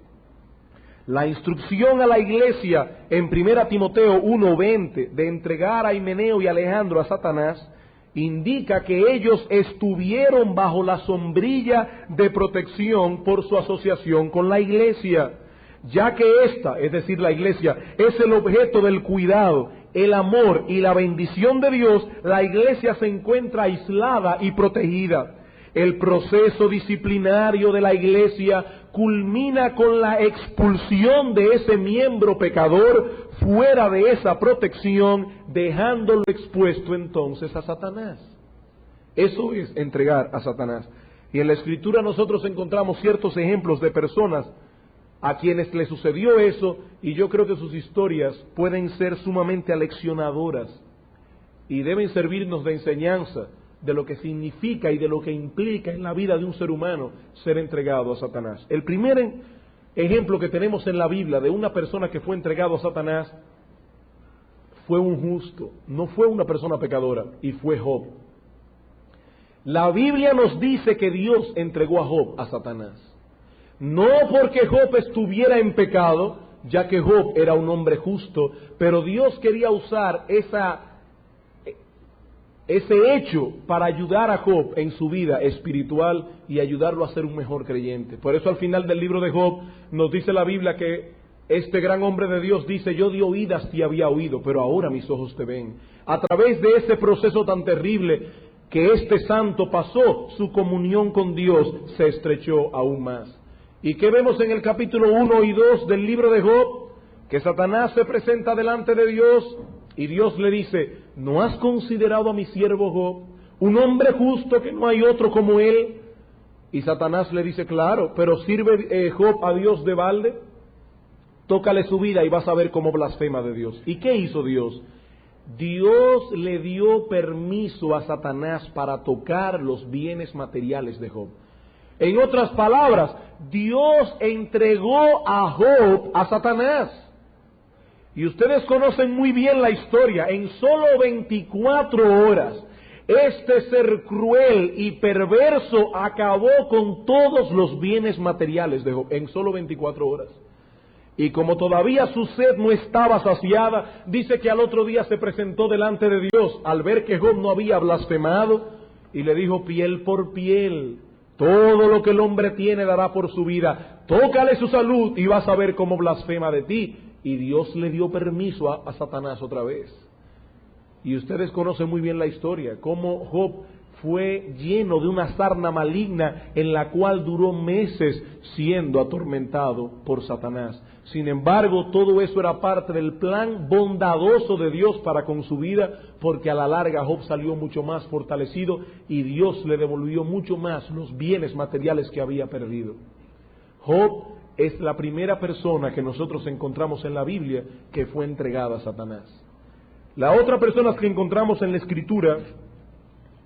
Speaker 1: la instrucción a la iglesia en 1 Timoteo 1:20 de entregar a Himeneo y Alejandro a Satanás indica que ellos estuvieron bajo la sombrilla de protección por su asociación con la iglesia, ya que esta, es decir, la iglesia, es el objeto del cuidado, el amor y la bendición de Dios. La iglesia se encuentra aislada y protegida. El proceso disciplinario de la iglesia culmina con la expulsión de ese miembro pecador fuera de esa protección, dejándolo expuesto entonces a Satanás. Eso es entregar a Satanás. Y en la Escritura nosotros encontramos ciertos ejemplos de personas a quienes le sucedió eso, y yo creo que sus historias pueden ser sumamente aleccionadoras y deben servirnos de enseñanza de lo que significa y de lo que implica en la vida de un ser humano ser entregado a Satanás. El primer ejemplo que tenemos en la Biblia de una persona que fue entregado a Satanás fue un justo, no fue una persona pecadora, y fue Job. La Biblia nos dice que Dios entregó a Job a Satanás. No porque Job estuviera en pecado, ya que Job era un hombre justo, pero Dios quería usar ese hecho para ayudar a Job en su vida espiritual y ayudarlo a ser un mejor creyente. Por eso al final del libro de Job nos dice la Biblia que este gran hombre de Dios dice: yo di oídas te había oído, pero ahora mis ojos te ven. A través de ese proceso tan terrible que este santo pasó, su comunión con Dios se estrechó aún más. ¿Y qué vemos en el capítulo 1 y 2 del libro de Job? Que Satanás se presenta delante de Dios y Dios le dice: ¿no has considerado a mi siervo Job, un hombre justo que no hay otro como él? Y Satanás le dice: claro, pero ¿sirve Job a Dios de balde? Tócale su vida y vas a ver cómo blasfema de Dios. ¿Y qué hizo Dios? Dios le dio permiso a Satanás para tocar los bienes materiales de Job. En otras palabras, Dios entregó a Job a Satanás. Y ustedes conocen muy bien la historia. En solo 24 horas, este ser cruel y perverso acabó con todos los bienes materiales de Job. En solo 24 horas. Y como todavía su sed no estaba saciada, dice que al otro día se presentó delante de Dios al ver que Job no había blasfemado y le dijo: piel por piel, todo lo que el hombre tiene dará por su vida, tócale su salud y vas a ver cómo blasfema de ti. Y Dios le dio permiso a Satanás otra vez. Y ustedes conocen muy bien la historia, cómo Job fue lleno de una sarna maligna en la cual duró meses siendo atormentado por Satanás. Sin embargo, todo eso era parte del plan bondadoso de Dios para con su vida, porque a la larga Job salió mucho más fortalecido y Dios le devolvió mucho más los bienes materiales que había perdido. Job es la primera persona que nosotros encontramos en la Biblia que fue entregada a Satanás. La otra persona que encontramos en la Escritura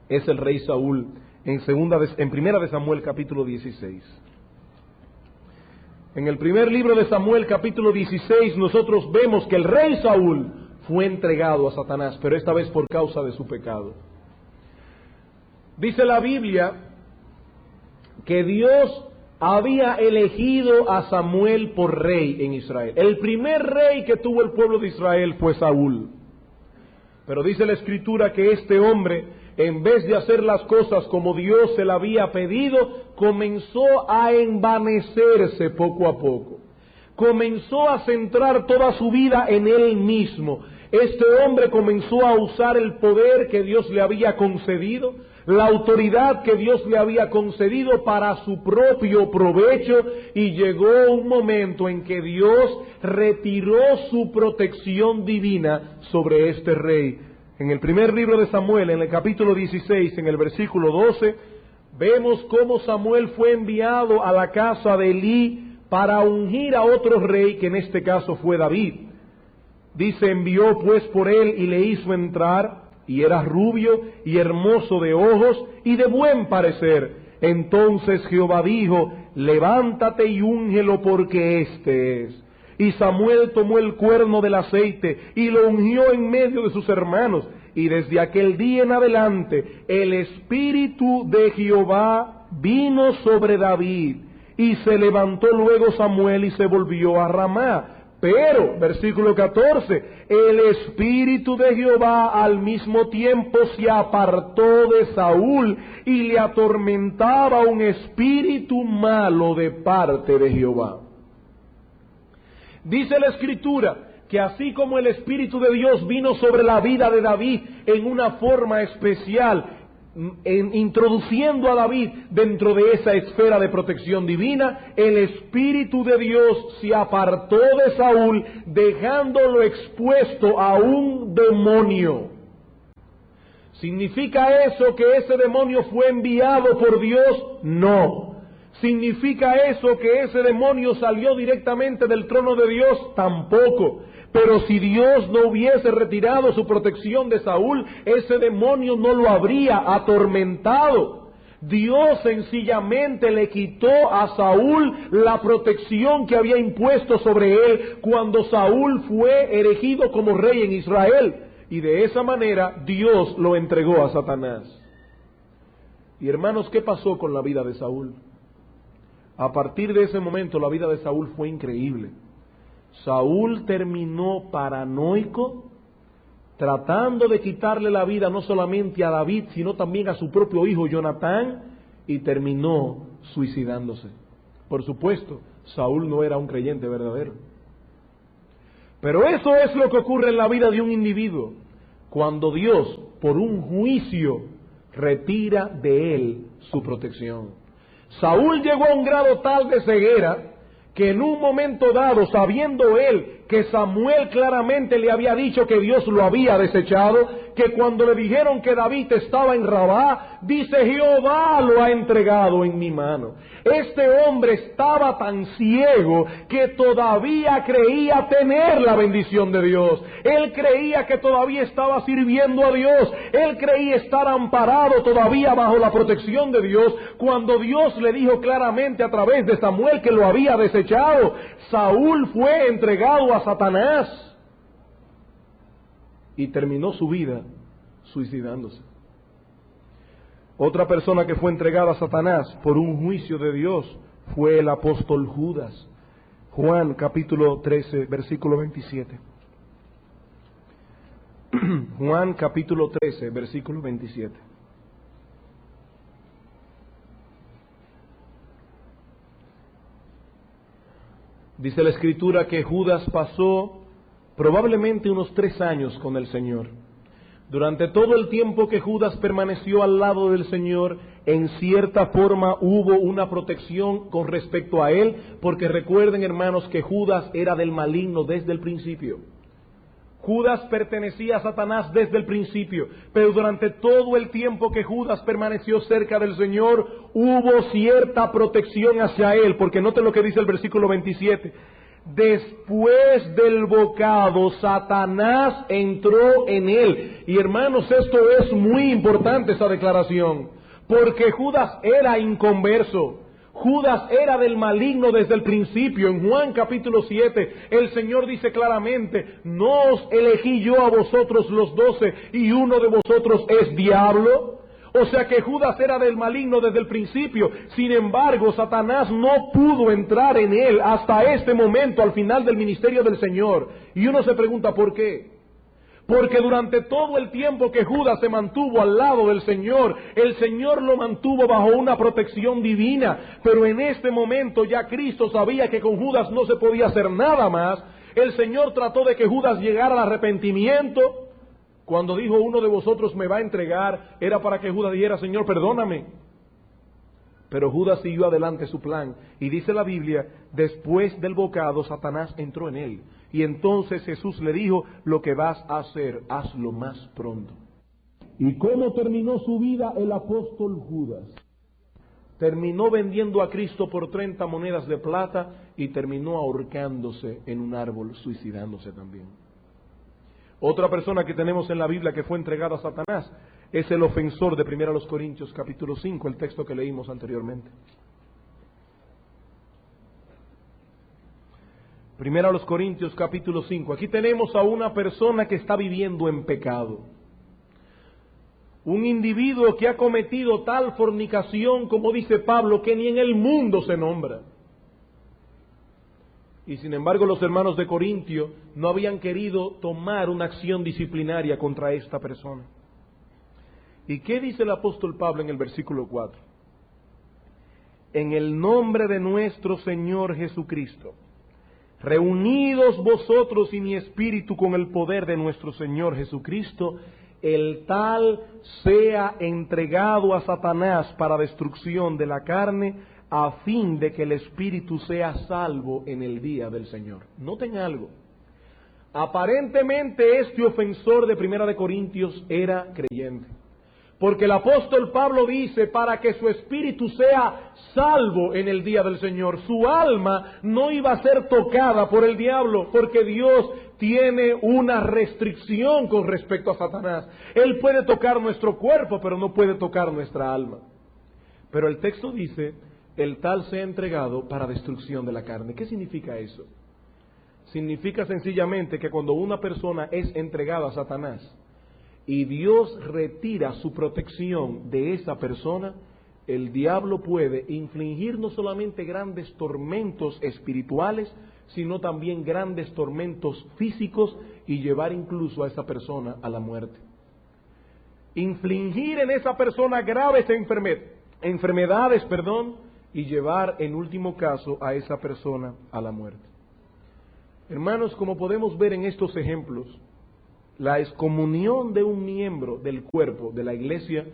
Speaker 1: es el rey Saúl, en Primera de Samuel capítulo 16. En el primer libro de Samuel capítulo 16 nosotros vemos que el rey Saúl fue entregado a Satanás, pero esta vez por causa de su pecado. Dice la Biblia que Dios había elegido a Samuel por rey en Israel. El primer rey que tuvo el pueblo de Israel fue Saúl. Pero dice la Escritura que este hombre, en vez de hacer las cosas como Dios se le había pedido, comenzó a envanecerse poco a poco. Comenzó a centrar toda su vida en él mismo. Este hombre comenzó a usar el poder que Dios le había concedido, la autoridad que Dios le había concedido para su propio provecho, y llegó un momento en que Dios retiró su protección divina sobre este rey. En el primer libro de Samuel, en el capítulo 16, en el versículo 12, vemos cómo Samuel fue enviado a la casa de Elí para ungir a otro rey, que en este caso fue David. Dice: envió pues por él y le hizo entrar, y era rubio y hermoso de ojos y de buen parecer. Entonces Jehová dijo: levántate y úngelo, porque este es. Y Samuel tomó el cuerno del aceite y lo ungió en medio de sus hermanos. Y desde aquel día en adelante el Espíritu de Jehová vino sobre David. Y se levantó luego Samuel y se volvió a Ramá. Pero, versículo 14, el Espíritu de Jehová al mismo tiempo se apartó de Saúl y le atormentaba un espíritu malo de parte de Jehová. Dice la Escritura que así como el Espíritu de Dios vino sobre la vida de David en una forma especial, introduciendo a David dentro de esa esfera de protección divina, el Espíritu de Dios se apartó de Saúl, dejándolo expuesto a un demonio. ¿Significa eso que ese demonio fue enviado por Dios? No. ¿Significa eso que ese demonio salió directamente del trono de Dios? Tampoco. Pero si Dios no hubiese retirado su protección de Saúl, ese demonio no lo habría atormentado. Dios sencillamente le quitó a Saúl la protección que había impuesto sobre él cuando Saúl fue erigido como rey en Israel. Y de esa manera Dios lo entregó a Satanás. Y hermanos, ¿qué pasó con la vida de Saúl? A partir de ese momento la vida de Saúl fue increíble. Saúl terminó paranoico, tratando de quitarle la vida no solamente a David, sino también a su propio hijo Jonatán, y terminó suicidándose. Por supuesto, Saúl no era un creyente verdadero. Pero eso es lo que ocurre en la vida de un individuo, cuando Dios, por un juicio, retira de él su protección. Saúl llegó a un grado tal de ceguera que en un momento dado, sabiendo él que Samuel claramente le había dicho que Dios lo había desechado, que cuando le dijeron que David estaba en Rabá, dice: Jehová lo ha entregado en mi mano. Este hombre estaba tan ciego que todavía creía tener la bendición de Dios. Él creía que todavía estaba sirviendo a Dios. Él creía estar amparado todavía bajo la protección de Dios, cuando Dios le dijo claramente a través de Samuel que lo había desechado. Saúl fue entregado a Satanás y terminó su vida suicidándose. Otra persona que fue entregada a Satanás por un juicio de Dios fue el apóstol Judas. Juan capítulo 13, versículo 27. Juan capítulo 13, versículo 27. Dice la Escritura que Judas pasó probablemente unos 3 años con el Señor. Durante todo el tiempo que Judas permaneció al lado del Señor, en cierta forma hubo una protección con respecto a él, porque recuerden, hermanos, que Judas era del maligno desde el principio. Judas pertenecía a Satanás desde el principio, pero durante todo el tiempo que Judas permaneció cerca del Señor, hubo cierta protección hacia él, porque noten lo que dice el versículo 27. Después del bocado, Satanás entró en él. Y hermanos, esto es muy importante, esa declaración, porque Judas era inconverso. Judas era del maligno desde el principio. En Juan capítulo 7, el Señor dice claramente: ¿no os elegí yo a vosotros los 12 y uno de vosotros es diablo? O sea que Judas era del maligno desde el principio. Sin embargo, Satanás no pudo entrar en él hasta este momento, al final del ministerio del Señor. Y uno se pregunta ¿por qué? Porque durante todo el tiempo que Judas se mantuvo al lado del Señor, el Señor lo mantuvo bajo una protección divina. Pero en este momento ya Cristo sabía que con Judas no se podía hacer nada más. El Señor trató de que Judas llegara al arrepentimiento. Cuando dijo: uno de vosotros me va a entregar, era para que Judas dijera: Señor, perdóname. Pero Judas siguió adelante su plan. Y dice la Biblia: después del bocado, Satanás entró en él. Y entonces Jesús le dijo: lo que vas a hacer, hazlo más pronto. ¿Y cómo terminó su vida el apóstol Judas? Terminó vendiendo a Cristo por 30 monedas de plata y terminó ahorcándose en un árbol, suicidándose también. Otra persona que tenemos en la Biblia que fue entregada a Satanás es el ofensor de 1 Corintios capítulo 5, el texto que leímos anteriormente. 1 Corintios capítulo 5. Aquí tenemos a una persona que está viviendo en pecado. Un individuo que ha cometido tal fornicación, como dice Pablo, que ni en el mundo se nombra. Y sin embargo los hermanos de Corintio no habían querido tomar una acción disciplinaria contra esta persona. ¿Y qué dice el apóstol Pablo en el versículo 4? En el nombre de nuestro Señor Jesucristo, reunidos vosotros y mi espíritu con el poder de nuestro Señor Jesucristo, el tal sea entregado a Satanás para destrucción de la carne, a fin de que el espíritu sea salvo en el día del Señor. Noten algo. Aparentemente este ofensor de 1 Corintios era creyente. Porque el apóstol Pablo dice, para que su espíritu sea salvo en el día del Señor. Su alma no iba a ser tocada por el diablo, porque Dios tiene una restricción con respecto a Satanás. Él puede tocar nuestro cuerpo, pero no puede tocar nuestra alma. Pero el texto dice, el tal sea entregado para destrucción de la carne. ¿Qué significa eso? Significa sencillamente que cuando una persona es entregada a Satanás, y Dios retira su protección de esa persona, el diablo puede infligir no solamente grandes tormentos espirituales, sino también grandes tormentos físicos y llevar incluso a esa persona a la muerte. Infligir en esa persona graves enfermedades, y llevar en último caso a esa persona a la muerte. Hermanos, como podemos ver en estos ejemplos, la excomunión de un miembro del cuerpo de la iglesia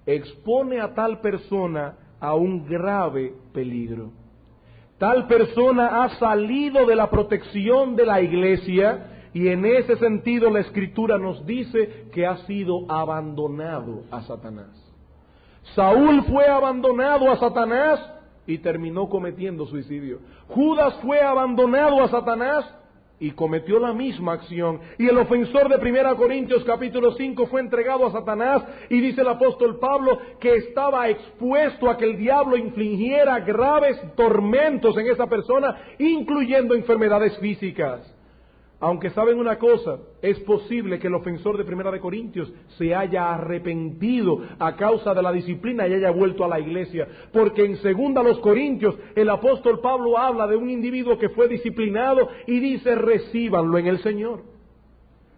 Speaker 1: expone a tal persona a un grave peligro. Tal persona ha salido de la protección de la iglesia y en ese sentido la Escritura nos dice que ha sido abandonado a Satanás. Saúl fue abandonado a Satanás y terminó cometiendo suicidio. Judas fue abandonado a Satanás y cometió la misma acción. Y el ofensor de 1 Corintios capítulo 5 fue entregado a Satanás, y dice el apóstol Pablo que estaba expuesto a que el diablo infligiera graves tormentos en esa persona, incluyendo enfermedades físicas. Aunque saben una cosa, es posible que el ofensor de 1 Corintios se haya arrepentido a causa de la disciplina y haya vuelto a la iglesia, porque en 2 Corintios el apóstol Pablo habla de un individuo que fue disciplinado y dice, recíbanlo en el Señor.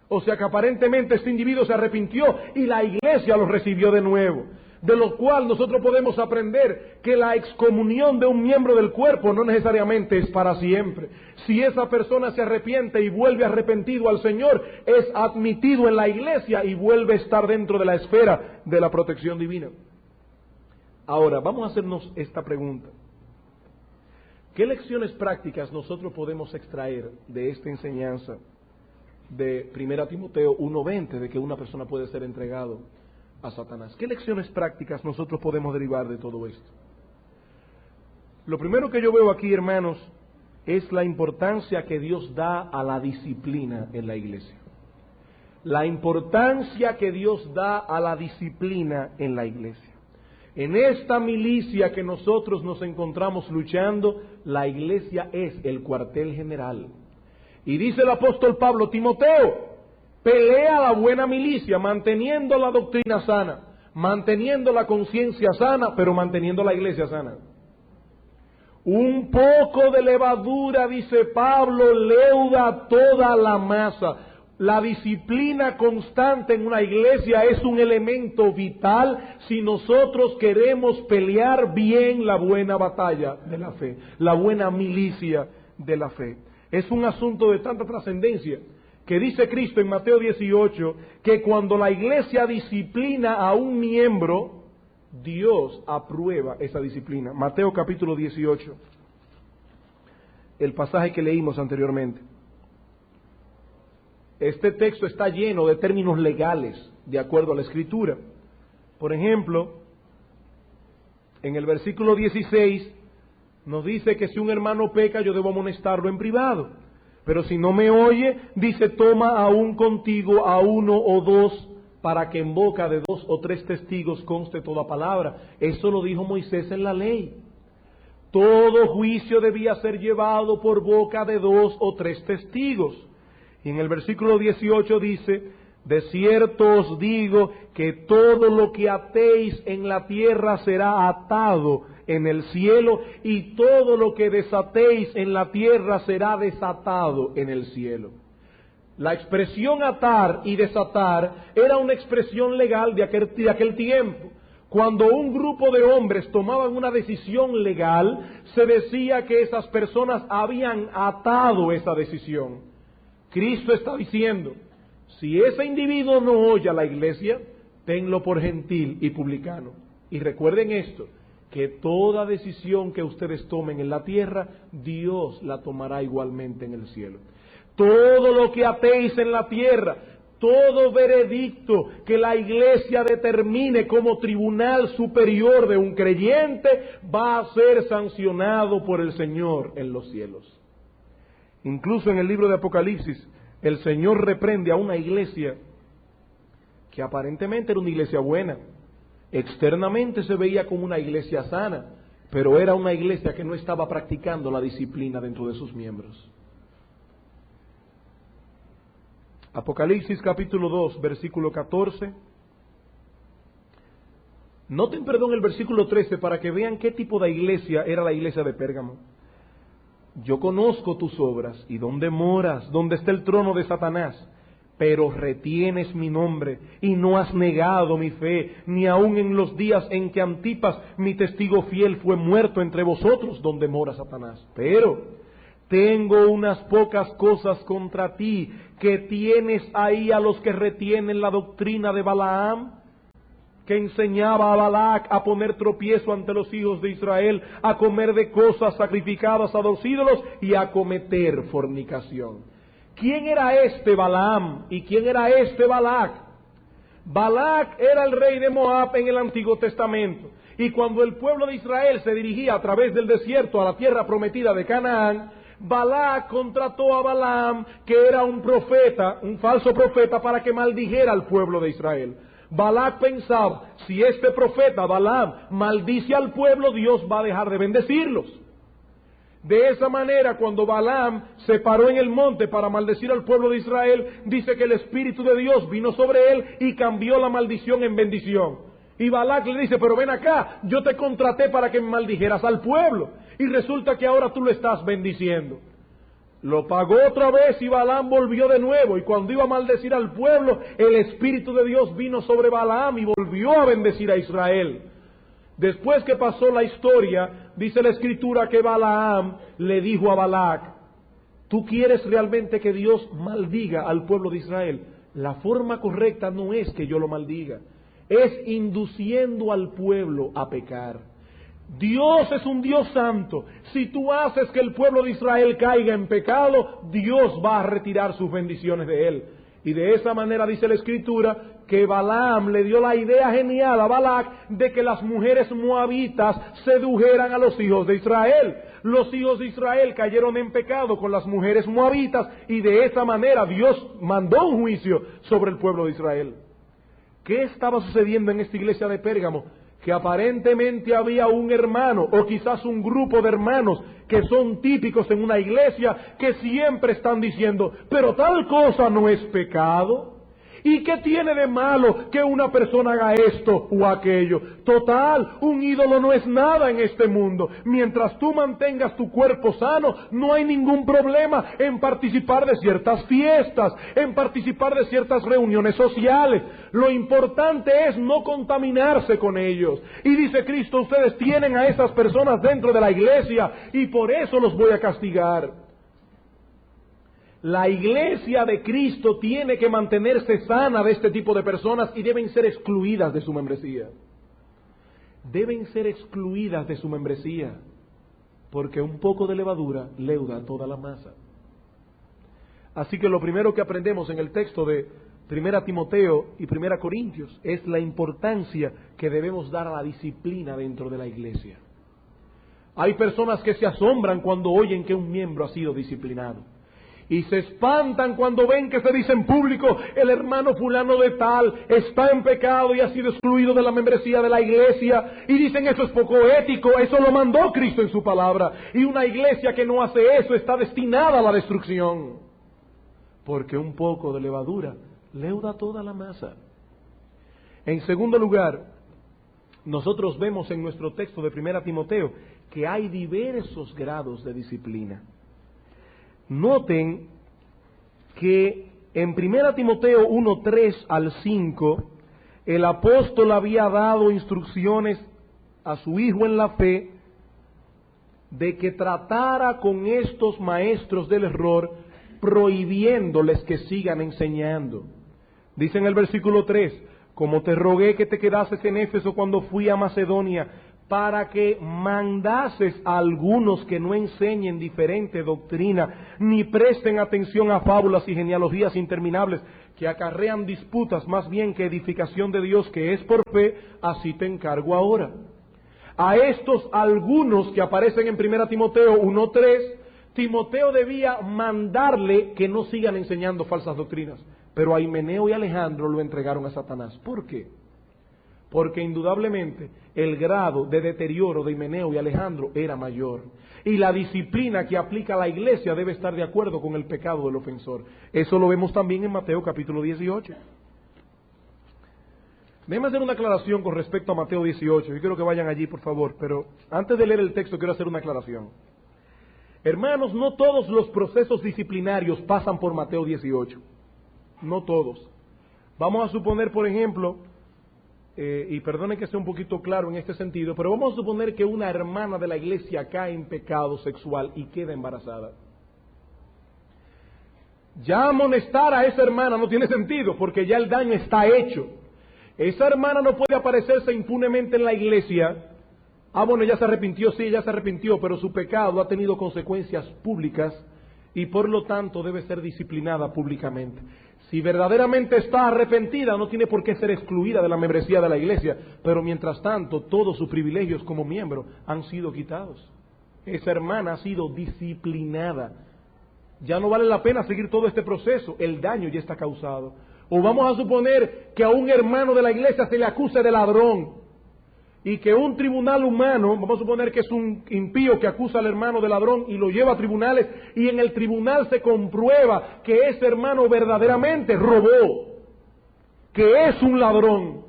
Speaker 1: O sea que aparentemente este individuo se arrepintió y la iglesia lo recibió de nuevo. De lo cual nosotros podemos aprender que la excomunión de un miembro del cuerpo no necesariamente es para siempre. Si esa persona se arrepiente y vuelve arrepentido al Señor, es admitido en la iglesia y vuelve a estar dentro de la esfera de la protección divina. Ahora, vamos a hacernos esta pregunta. ¿Qué lecciones prácticas nosotros podemos extraer de esta enseñanza de 1 Timoteo 1:20, de que una persona puede ser entregado a Satanás? ¿Qué lecciones prácticas nosotros podemos derivar de todo esto? Lo primero que yo veo aquí, hermanos, es la importancia que Dios da a la disciplina en la iglesia. La importancia que Dios da a la disciplina en la iglesia. En esta milicia que nosotros nos encontramos luchando, la iglesia es el cuartel general. Y dice el apóstol Pablo, Timoteo, pelea la buena milicia, manteniendo la doctrina sana, manteniendo la conciencia sana, pero manteniendo la iglesia sana. Un poco de levadura, dice Pablo, leuda toda la masa. La disciplina constante en una iglesia es un elemento vital si nosotros queremos pelear bien la buena batalla de la fe, la buena milicia de la fe. Es un asunto de tanta trascendencia que dice Cristo en Mateo 18, que cuando la iglesia disciplina a un miembro, Dios aprueba esa disciplina. Mateo capítulo 18, el pasaje que leímos anteriormente. Este texto está lleno de términos legales, de acuerdo a la Escritura. Por ejemplo, en el versículo 16, nos dice que si un hermano peca, yo debo amonestarlo en privado. Pero si no me oye, dice, toma aún contigo a uno o dos, para que en boca de 2 o 3 testigos conste toda palabra. Eso lo dijo Moisés en la ley. Todo juicio debía ser llevado por boca de 2 o 3 testigos. Y en el versículo 18 dice, de cierto os digo que todo lo que atéis en la tierra será atado en el cielo, y todo lo que desatéis en la tierra será desatado en el cielo. La expresión atar y desatar era una expresión legal de aquel tiempo. Cuando un grupo de hombres tomaban una decisión legal, se decía que esas personas habían atado esa decisión. Cristo está diciendo, si ese individuo no oye a la iglesia, tenlo por gentil y publicano. Y recuerden esto, que toda decisión que ustedes tomen en la tierra, Dios la tomará igualmente en el cielo. Todo lo que atéis en la tierra, todo veredicto que la iglesia determine como tribunal superior de un creyente va a ser sancionado por el Señor en los cielos. Incluso en el libro de Apocalipsis, el Señor reprende a una iglesia que aparentemente era una iglesia buena. Externamente se veía como una iglesia sana, pero era una iglesia que no estaba practicando la disciplina dentro de sus miembros. Apocalipsis capítulo 2, versículo 14. Noten, el versículo 13 para que vean qué tipo de iglesia era la iglesia de Pérgamo. Yo conozco tus obras y dónde moras, dónde está el trono de Satanás, pero retienes mi nombre y no has negado mi fe, ni aun en los días en que Antipas, mi testigo fiel, fue muerto entre vosotros, donde mora Satanás. Pero tengo unas pocas cosas contra ti, que tienes ahí a los que retienen la doctrina de Balaam, que enseñaba a Balac a poner tropiezo ante los hijos de Israel, a comer de cosas sacrificadas a los ídolos y a cometer fornicación. ¿Quién era este Balaam y quién era este Balac? Balac era el rey de Moab en el Antiguo Testamento, y cuando el pueblo de Israel se dirigía a través del desierto a la tierra prometida de Canaán, Balac contrató a Balaam, que era un profeta, un falso profeta, para que maldijera al pueblo de Israel. Balac pensaba, si este profeta Balaam maldice al pueblo, Dios va a dejar de bendecirlos. De esa manera, cuando Balaam se paró en el monte para maldecir al pueblo de Israel, dice que el Espíritu de Dios vino sobre él y cambió la maldición en bendición. Y Balac le dice, pero ven acá, yo te contraté para que me maldijeras al pueblo, y resulta que ahora tú lo estás bendiciendo. Lo pagó otra vez y Balaam volvió de nuevo, y cuando iba a maldecir al pueblo, el Espíritu de Dios vino sobre Balaam y volvió a bendecir a Israel. Después que pasó la historia, dice la Escritura que Balaam le dijo a Balac, ¿tú quieres realmente que Dios maldiga al pueblo de Israel? La forma correcta no es que yo lo maldiga, es induciendo al pueblo a pecar. Dios es un Dios santo. Si tú haces que el pueblo de Israel caiga en pecado, Dios va a retirar sus bendiciones de él. Y de esa manera dice la Escritura que Balaam le dio la idea genial a Balac de que las mujeres moabitas sedujeran a los hijos de Israel. Los hijos de Israel cayeron en pecado con las mujeres moabitas y de esa manera Dios mandó un juicio sobre el pueblo de Israel. ¿Qué estaba sucediendo en esta iglesia de Pérgamo? Que aparentemente había un hermano o quizás un grupo de hermanos que son típicos en una iglesia que siempre están diciendo, pero tal cosa no es pecado. ¿Y qué tiene de malo que una persona haga esto o aquello? Total, un ídolo no es nada en este mundo. Mientras tú mantengas tu cuerpo sano, no hay ningún problema en participar de ciertas fiestas, en participar de ciertas reuniones sociales. Lo importante es no contaminarse con ellos. Y dice Cristo, ustedes tienen a esas personas dentro de la iglesia y por eso los voy a castigar. La iglesia de Cristo tiene que mantenerse sana de este tipo de personas y deben ser excluidas de su membresía. Deben ser excluidas de su membresía, porque un poco de levadura leuda toda la masa. Así que lo primero que aprendemos en el texto de 1 Timoteo y 1 Corintios es la importancia que debemos dar a la disciplina dentro de la iglesia. Hay personas que se asombran cuando oyen que un miembro ha sido disciplinado. Y se espantan cuando ven que se dice en público, el hermano fulano de tal está en pecado y ha sido excluido de la membresía de la iglesia. Y dicen, eso es poco ético, eso lo mandó Cristo en su palabra. Y una iglesia que no hace eso está destinada a la destrucción. Porque un poco de levadura leuda toda la masa. En segundo lugar, nosotros vemos en nuestro texto de 1 Timoteo que hay diversos grados de disciplina. Noten que en 1 Timoteo 1, 3 al 5, el apóstol había dado instrucciones a su hijo en la fe de que tratara con estos maestros del error, prohibiéndoles que sigan enseñando. Dice en el versículo 3, como te rogué que te quedases en Éfeso cuando fui a Macedonia, para que mandases a algunos que no enseñen diferente doctrina, ni presten atención a fábulas y genealogías interminables, que acarrean disputas más bien que edificación de Dios, que es por fe, así te encargo ahora. A estos algunos que aparecen en 1 Timoteo 1:3, Timoteo debía mandarle que no sigan enseñando falsas doctrinas, pero a Himeneo y Alejandro lo entregaron a Satanás. ¿Por qué? Porque indudablemente el grado de deterioro de Himeneo y Alejandro era mayor. Y la disciplina que aplica la iglesia debe estar de acuerdo con el pecado del ofensor. Eso lo vemos también en Mateo capítulo 18. Déjenme hacer una aclaración con respecto a Mateo 18. Yo quiero que vayan allí, por favor. Pero antes de leer el texto, quiero hacer una aclaración. Hermanos, no todos los procesos disciplinarios pasan por Mateo 18. No todos. Vamos a suponer, por ejemplo, y perdonen que sea un poquito claro en este sentido, pero vamos a suponer que una hermana de la iglesia cae en pecado sexual y queda embarazada. Ya amonestar a esa hermana no tiene sentido, porque ya el daño está hecho. Esa hermana no puede aparecerse impunemente en la iglesia. Bueno, ella se arrepintió, sí, ella se arrepintió, pero su pecado ha tenido consecuencias públicas y por lo tanto debe ser disciplinada públicamente. Si verdaderamente está arrepentida, no tiene por qué ser excluida de la membresía de la iglesia, pero mientras tanto, todos sus privilegios como miembro han sido quitados. Esa hermana ha sido disciplinada. Ya no vale la pena seguir todo este proceso, el daño ya está causado. O vamos a suponer que a un hermano de la iglesia se le acuse de ladrón, y que un tribunal humano, vamos a suponer que es un impío que acusa al hermano de ladrón y lo lleva a tribunales, y en el tribunal se comprueba que ese hermano verdaderamente robó, que es un ladrón.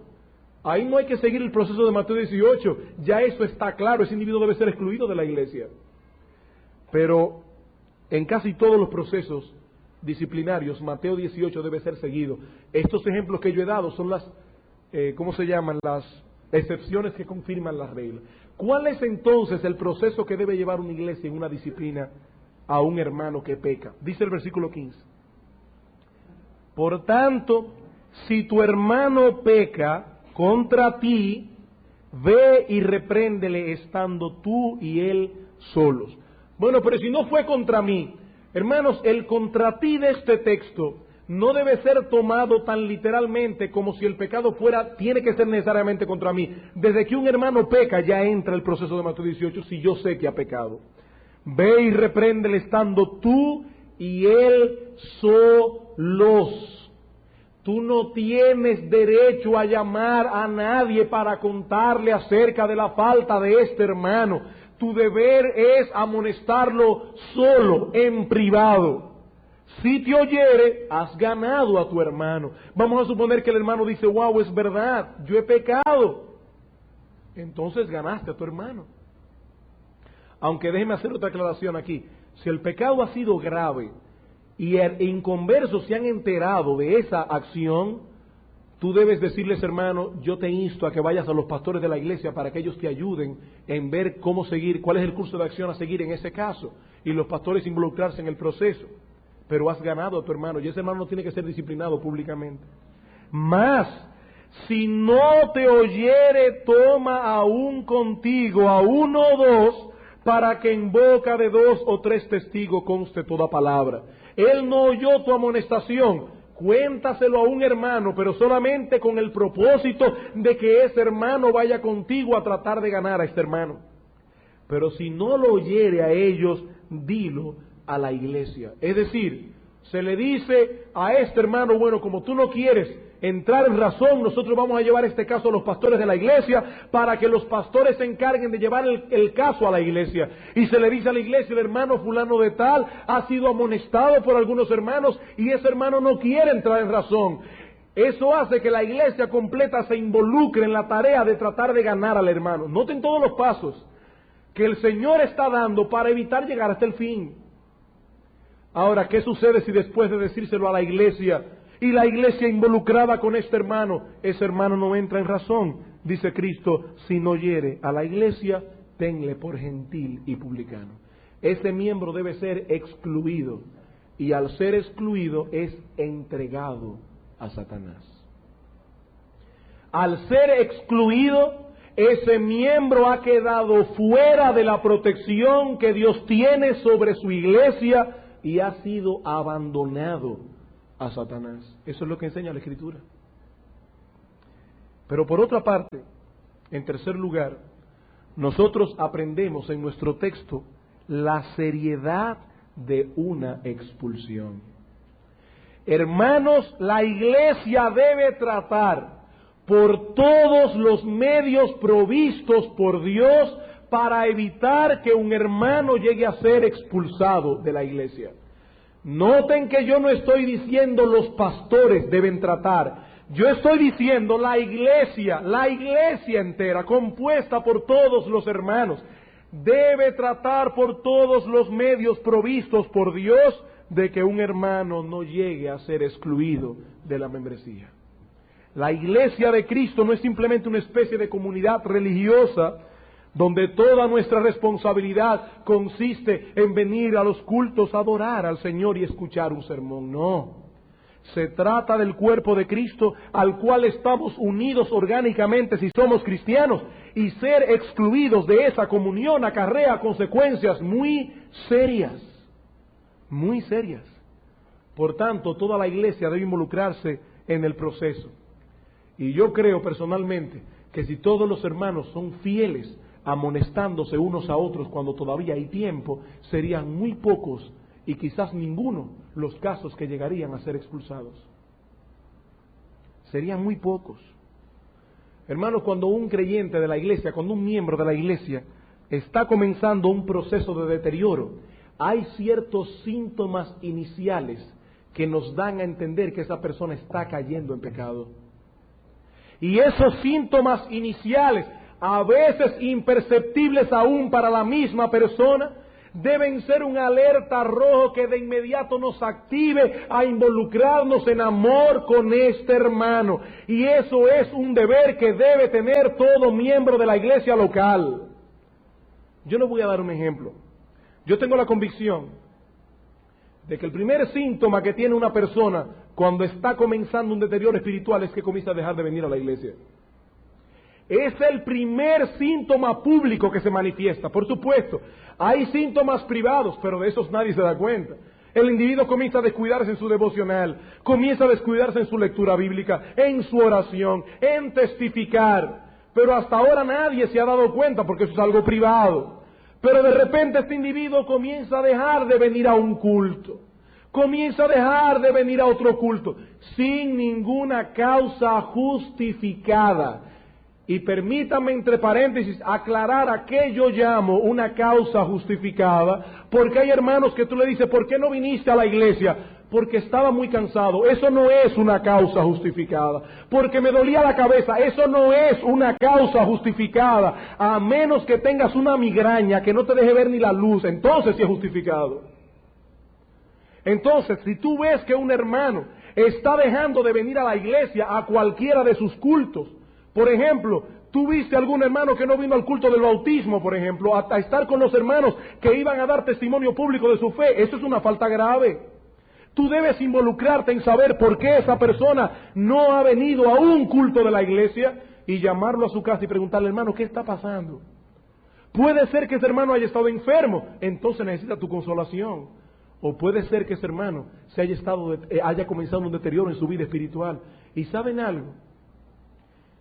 Speaker 1: Ahí no hay que seguir el proceso de Mateo 18, ya eso está claro, ese individuo debe ser excluido de la iglesia. Pero en casi todos los procesos disciplinarios, Mateo 18 debe ser seguido. Estos ejemplos que yo he dado son las, ¿cómo se llaman? Las excepciones que confirman las reglas. ¿Cuál es entonces el proceso que debe llevar una iglesia en una disciplina a un hermano que peca? Dice el versículo 15. Por tanto, si tu hermano peca contra ti, ve y repréndele estando tú y él solos. Bueno, pero si no fue contra mí, hermanos, el contra ti de este texto no debe ser tomado tan literalmente como si el pecado tiene que ser necesariamente contra mí. Desde que un hermano peca ya entra el proceso de Mateo 18 si yo sé que ha pecado. Ve y repréndele estando tú y él solos. Tú no tienes derecho a llamar a nadie para contarle acerca de la falta de este hermano. Tu deber es amonestarlo solo, en privado. Si te oyere, has ganado a tu hermano. Vamos a suponer que el hermano dice, wow, es verdad, yo he pecado. Entonces ganaste a tu hermano. Aunque déjeme hacer otra aclaración aquí. Si el pecado ha sido grave y inconversos se han enterado de esa acción, tú debes decirles, hermano, yo te insto a que vayas a los pastores de la iglesia para que ellos te ayuden en ver cómo seguir, cuál es el curso de acción a seguir en ese caso. Y los pastores involucrarse en el proceso. Pero has ganado a tu hermano, y ese hermano no tiene que ser disciplinado públicamente. Mas, si no te oyere, toma aún contigo a uno o dos, para que en boca de 2 o 3 testigos conste toda palabra. Él no oyó tu amonestación, cuéntaselo a un hermano, pero solamente con el propósito de que ese hermano vaya contigo a tratar de ganar a este hermano. Pero si no lo oyere a ellos, dilo a la iglesia. Es decir, se le dice a este hermano, bueno, como tú no quieres entrar en razón, nosotros vamos a llevar este caso a los pastores de la iglesia para que los pastores se encarguen de llevar el caso a la iglesia. Y se le dice a la iglesia, el hermano fulano de tal ha sido amonestado por algunos hermanos y ese hermano no quiere entrar en razón. Eso hace que la iglesia completa se involucre en la tarea de tratar de ganar al hermano. Noten todos los pasos que el Señor está dando para evitar llegar hasta el fin. Ahora, ¿qué sucede si después de decírselo a la iglesia y la iglesia involucrada con este hermano, ese hermano no entra en razón? Dice Cristo, si no oyere a la iglesia, tenle por gentil y publicano. Ese miembro debe ser excluido y al ser excluido es entregado a Satanás. Al ser excluido ese miembro ha quedado fuera de la protección que Dios tiene sobre su iglesia y ha sido abandonado a Satanás. Eso es lo que enseña la Escritura. Pero por otra parte, en tercer lugar, nosotros aprendemos en nuestro texto la seriedad de una expulsión. Hermanos, la iglesia debe tratar por todos los medios provistos por Dios para evitar que un hermano llegue a ser expulsado de la iglesia. Noten que yo no estoy diciendo los pastores deben tratar. Yo estoy diciendo la iglesia entera, compuesta por todos los hermanos, debe tratar por todos los medios provistos por Dios de que un hermano no llegue a ser excluido de la membresía. La iglesia de Cristo no es simplemente una especie de comunidad religiosa donde toda nuestra responsabilidad consiste en venir a los cultos a adorar al Señor y escuchar un sermón. No. Se trata del cuerpo de Cristo al cual estamos unidos orgánicamente si somos cristianos, y ser excluidos de esa comunión acarrea consecuencias muy serias, muy serias. Por tanto, toda la iglesia debe involucrarse en el proceso. Y yo creo personalmente que si todos los hermanos son fieles, amonestándose unos a otros cuando todavía hay tiempo, serían muy pocos y quizás ninguno los casos que llegarían a ser expulsados. Serían muy pocos. Hermanos, cuando un creyente de la iglesia, cuando un miembro de la iglesia está comenzando un proceso de deterioro, hay ciertos síntomas iniciales que nos dan a entender que esa persona está cayendo en pecado. Y esos síntomas iniciales, a veces imperceptibles aún para la misma persona, deben ser un alerta rojo que de inmediato nos active a involucrarnos en amor con este hermano. Y eso es un deber que debe tener todo miembro de la iglesia local. Yo les voy a dar un ejemplo. Yo tengo la convicción de que el primer síntoma que tiene una persona cuando está comenzando un deterioro espiritual es que comienza a dejar de venir a la iglesia. Es el primer síntoma público que se manifiesta. Por supuesto, hay síntomas privados, pero de esos nadie se da cuenta. El individuo comienza a descuidarse en su devocional, comienza a descuidarse en su lectura bíblica, en su oración, en testificar. Pero hasta ahora nadie se ha dado cuenta porque eso es algo privado. Pero de repente este individuo comienza a dejar de venir a un culto. Comienza a dejar de venir a otro culto, sin ninguna causa justificada. Y permítanme, entre paréntesis, aclarar a qué yo llamo una causa justificada, porque hay hermanos que tú le dices, ¿por qué no viniste a la iglesia? Porque estaba muy cansado. Eso no es una causa justificada. Porque me dolía la cabeza. Eso no es una causa justificada. A menos que tengas una migraña que no te deje ver ni la luz, entonces sí es justificado. Entonces, si tú ves que un hermano está dejando de venir a la iglesia a cualquiera de sus cultos, por ejemplo, tú viste a algún hermano que no vino al culto del bautismo, por ejemplo, a estar con los hermanos que iban a dar testimonio público de su fe, eso es una falta grave. Tú debes involucrarte en saber por qué esa persona no ha venido a un culto de la iglesia y llamarlo a su casa y preguntarle, hermano, ¿qué está pasando? Puede ser que ese hermano haya estado enfermo, entonces necesita tu consolación. O puede ser que ese hermano haya comenzado un deterioro en su vida espiritual. ¿Y saben algo?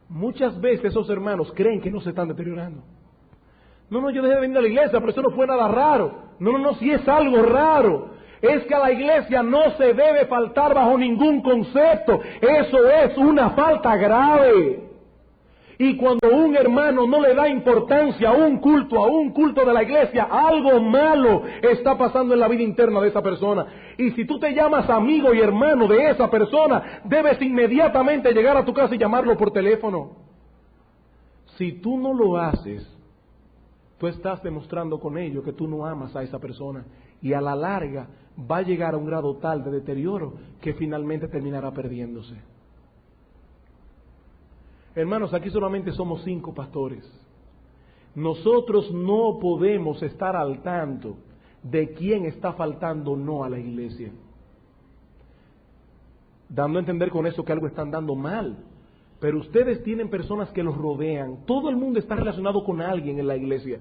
Speaker 1: Muchas veces esos hermanos creen que no se están deteriorando. No, yo dejé de venir a la iglesia, pero eso no fue nada raro. No, sí es algo raro. Es que a la iglesia no se debe faltar bajo ningún concepto. Eso es una falta grave. Y cuando un hermano no le da importancia a un culto de la iglesia, algo malo está pasando en la vida interna de esa persona. Y si tú te llamas amigo y hermano de esa persona, debes inmediatamente llegar a tu casa y llamarlo por teléfono. Si tú no lo haces, tú estás demostrando con ello que tú no amas a esa persona. Y a la larga va a llegar a un grado tal de deterioro que finalmente terminará perdiéndose. Hermanos, aquí solamente somos 5 pastores. Nosotros no podemos estar al tanto de quién está faltando o no a la iglesia, dando a entender con eso que algo está andando mal. pero ustedes tienen personas que los rodean. Todo el mundo está relacionado con alguien en la iglesia.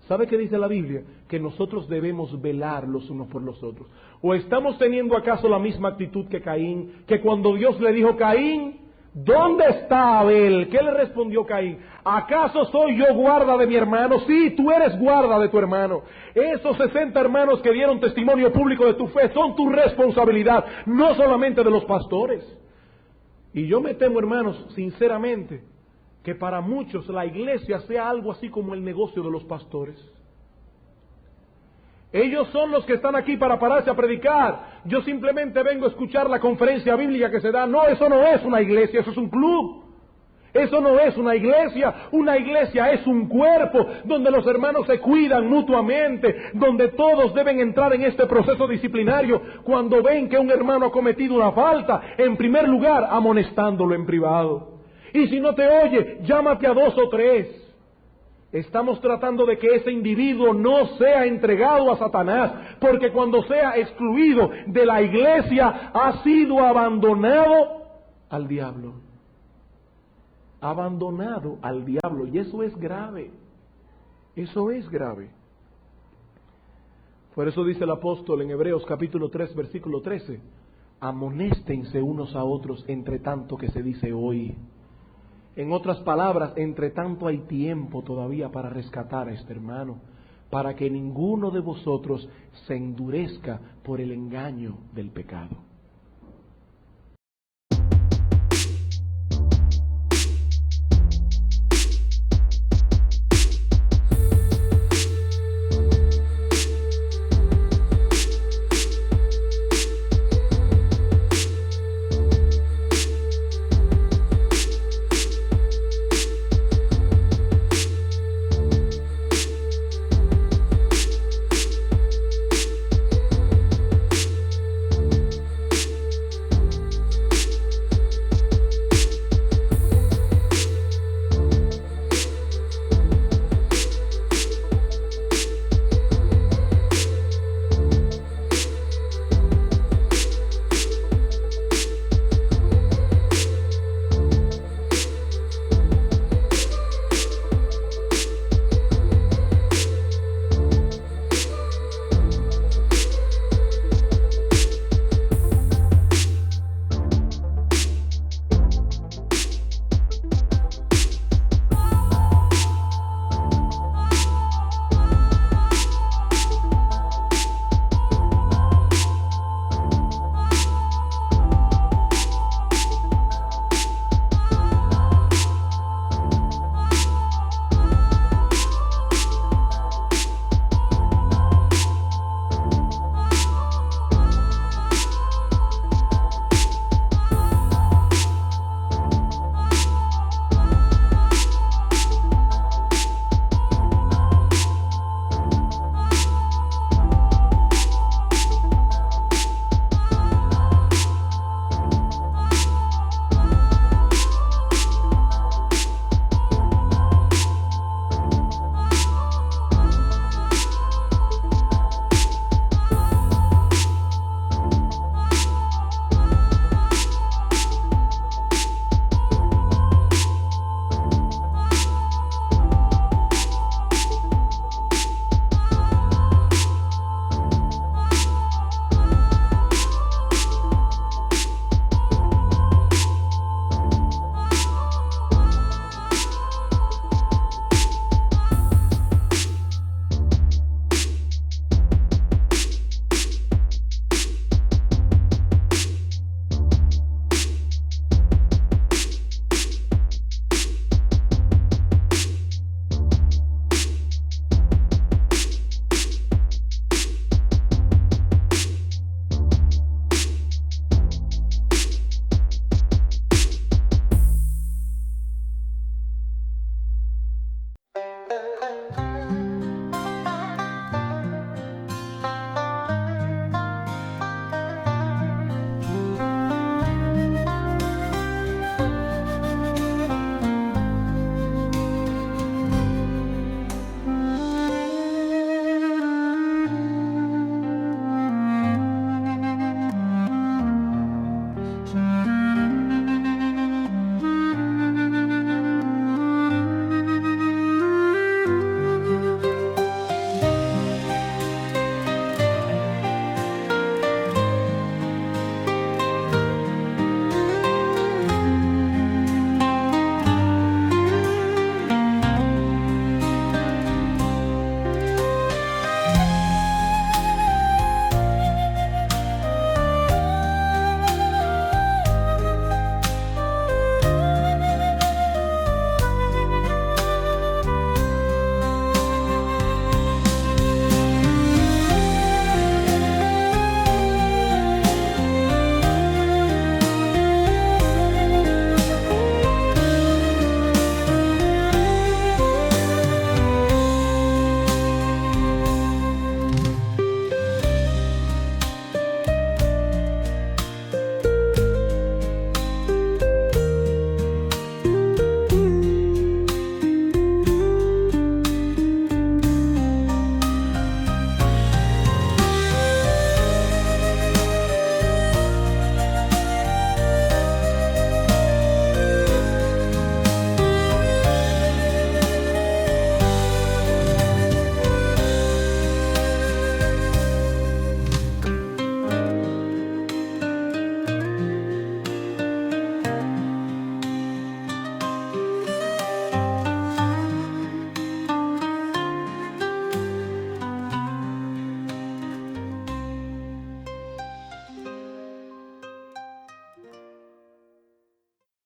Speaker 1: ¿Sabe qué dice la Biblia? Que nosotros debemos velar los unos por los otros. ¿O estamos teniendo acaso la misma actitud que Caín? Que cuando Dios le dijo, Caín, ¿dónde está Abel? ¿Qué le respondió Caín? ¿Acaso soy yo guarda de mi hermano? Sí, tú eres guarda de tu hermano. Esos 60 hermanos que dieron testimonio público de tu fe son tu responsabilidad, no solamente de los pastores. Y yo me temo, hermanos, sinceramente, que para muchos la iglesia sea algo así como el negocio de los pastores. Ellos son los que están aquí para pararse a predicar. Yo simplemente vengo a escuchar la conferencia bíblica que se da. No, eso no es una iglesia, eso es un club. Eso no es una iglesia es un cuerpo donde los hermanos se cuidan mutuamente, donde todos deben entrar en este proceso disciplinario cuando ven que un hermano ha cometido una falta, en primer lugar amonestándolo en privado. Y si no te oye, llámate a 2 o 3. Estamos tratando de que ese individuo no sea entregado a Satanás, porque cuando sea excluido de la iglesia ha sido abandonado al diablo. Abandonado al diablo, y eso es grave. Eso es grave. Por eso dice el apóstol en Hebreos capítulo 3, versículo 13: amonéstense unos a otros entre tanto que se dice hoy. En otras palabras, entre tanto hay tiempo todavía para rescatar a este hermano, para que ninguno de vosotros se endurezca por el engaño del pecado.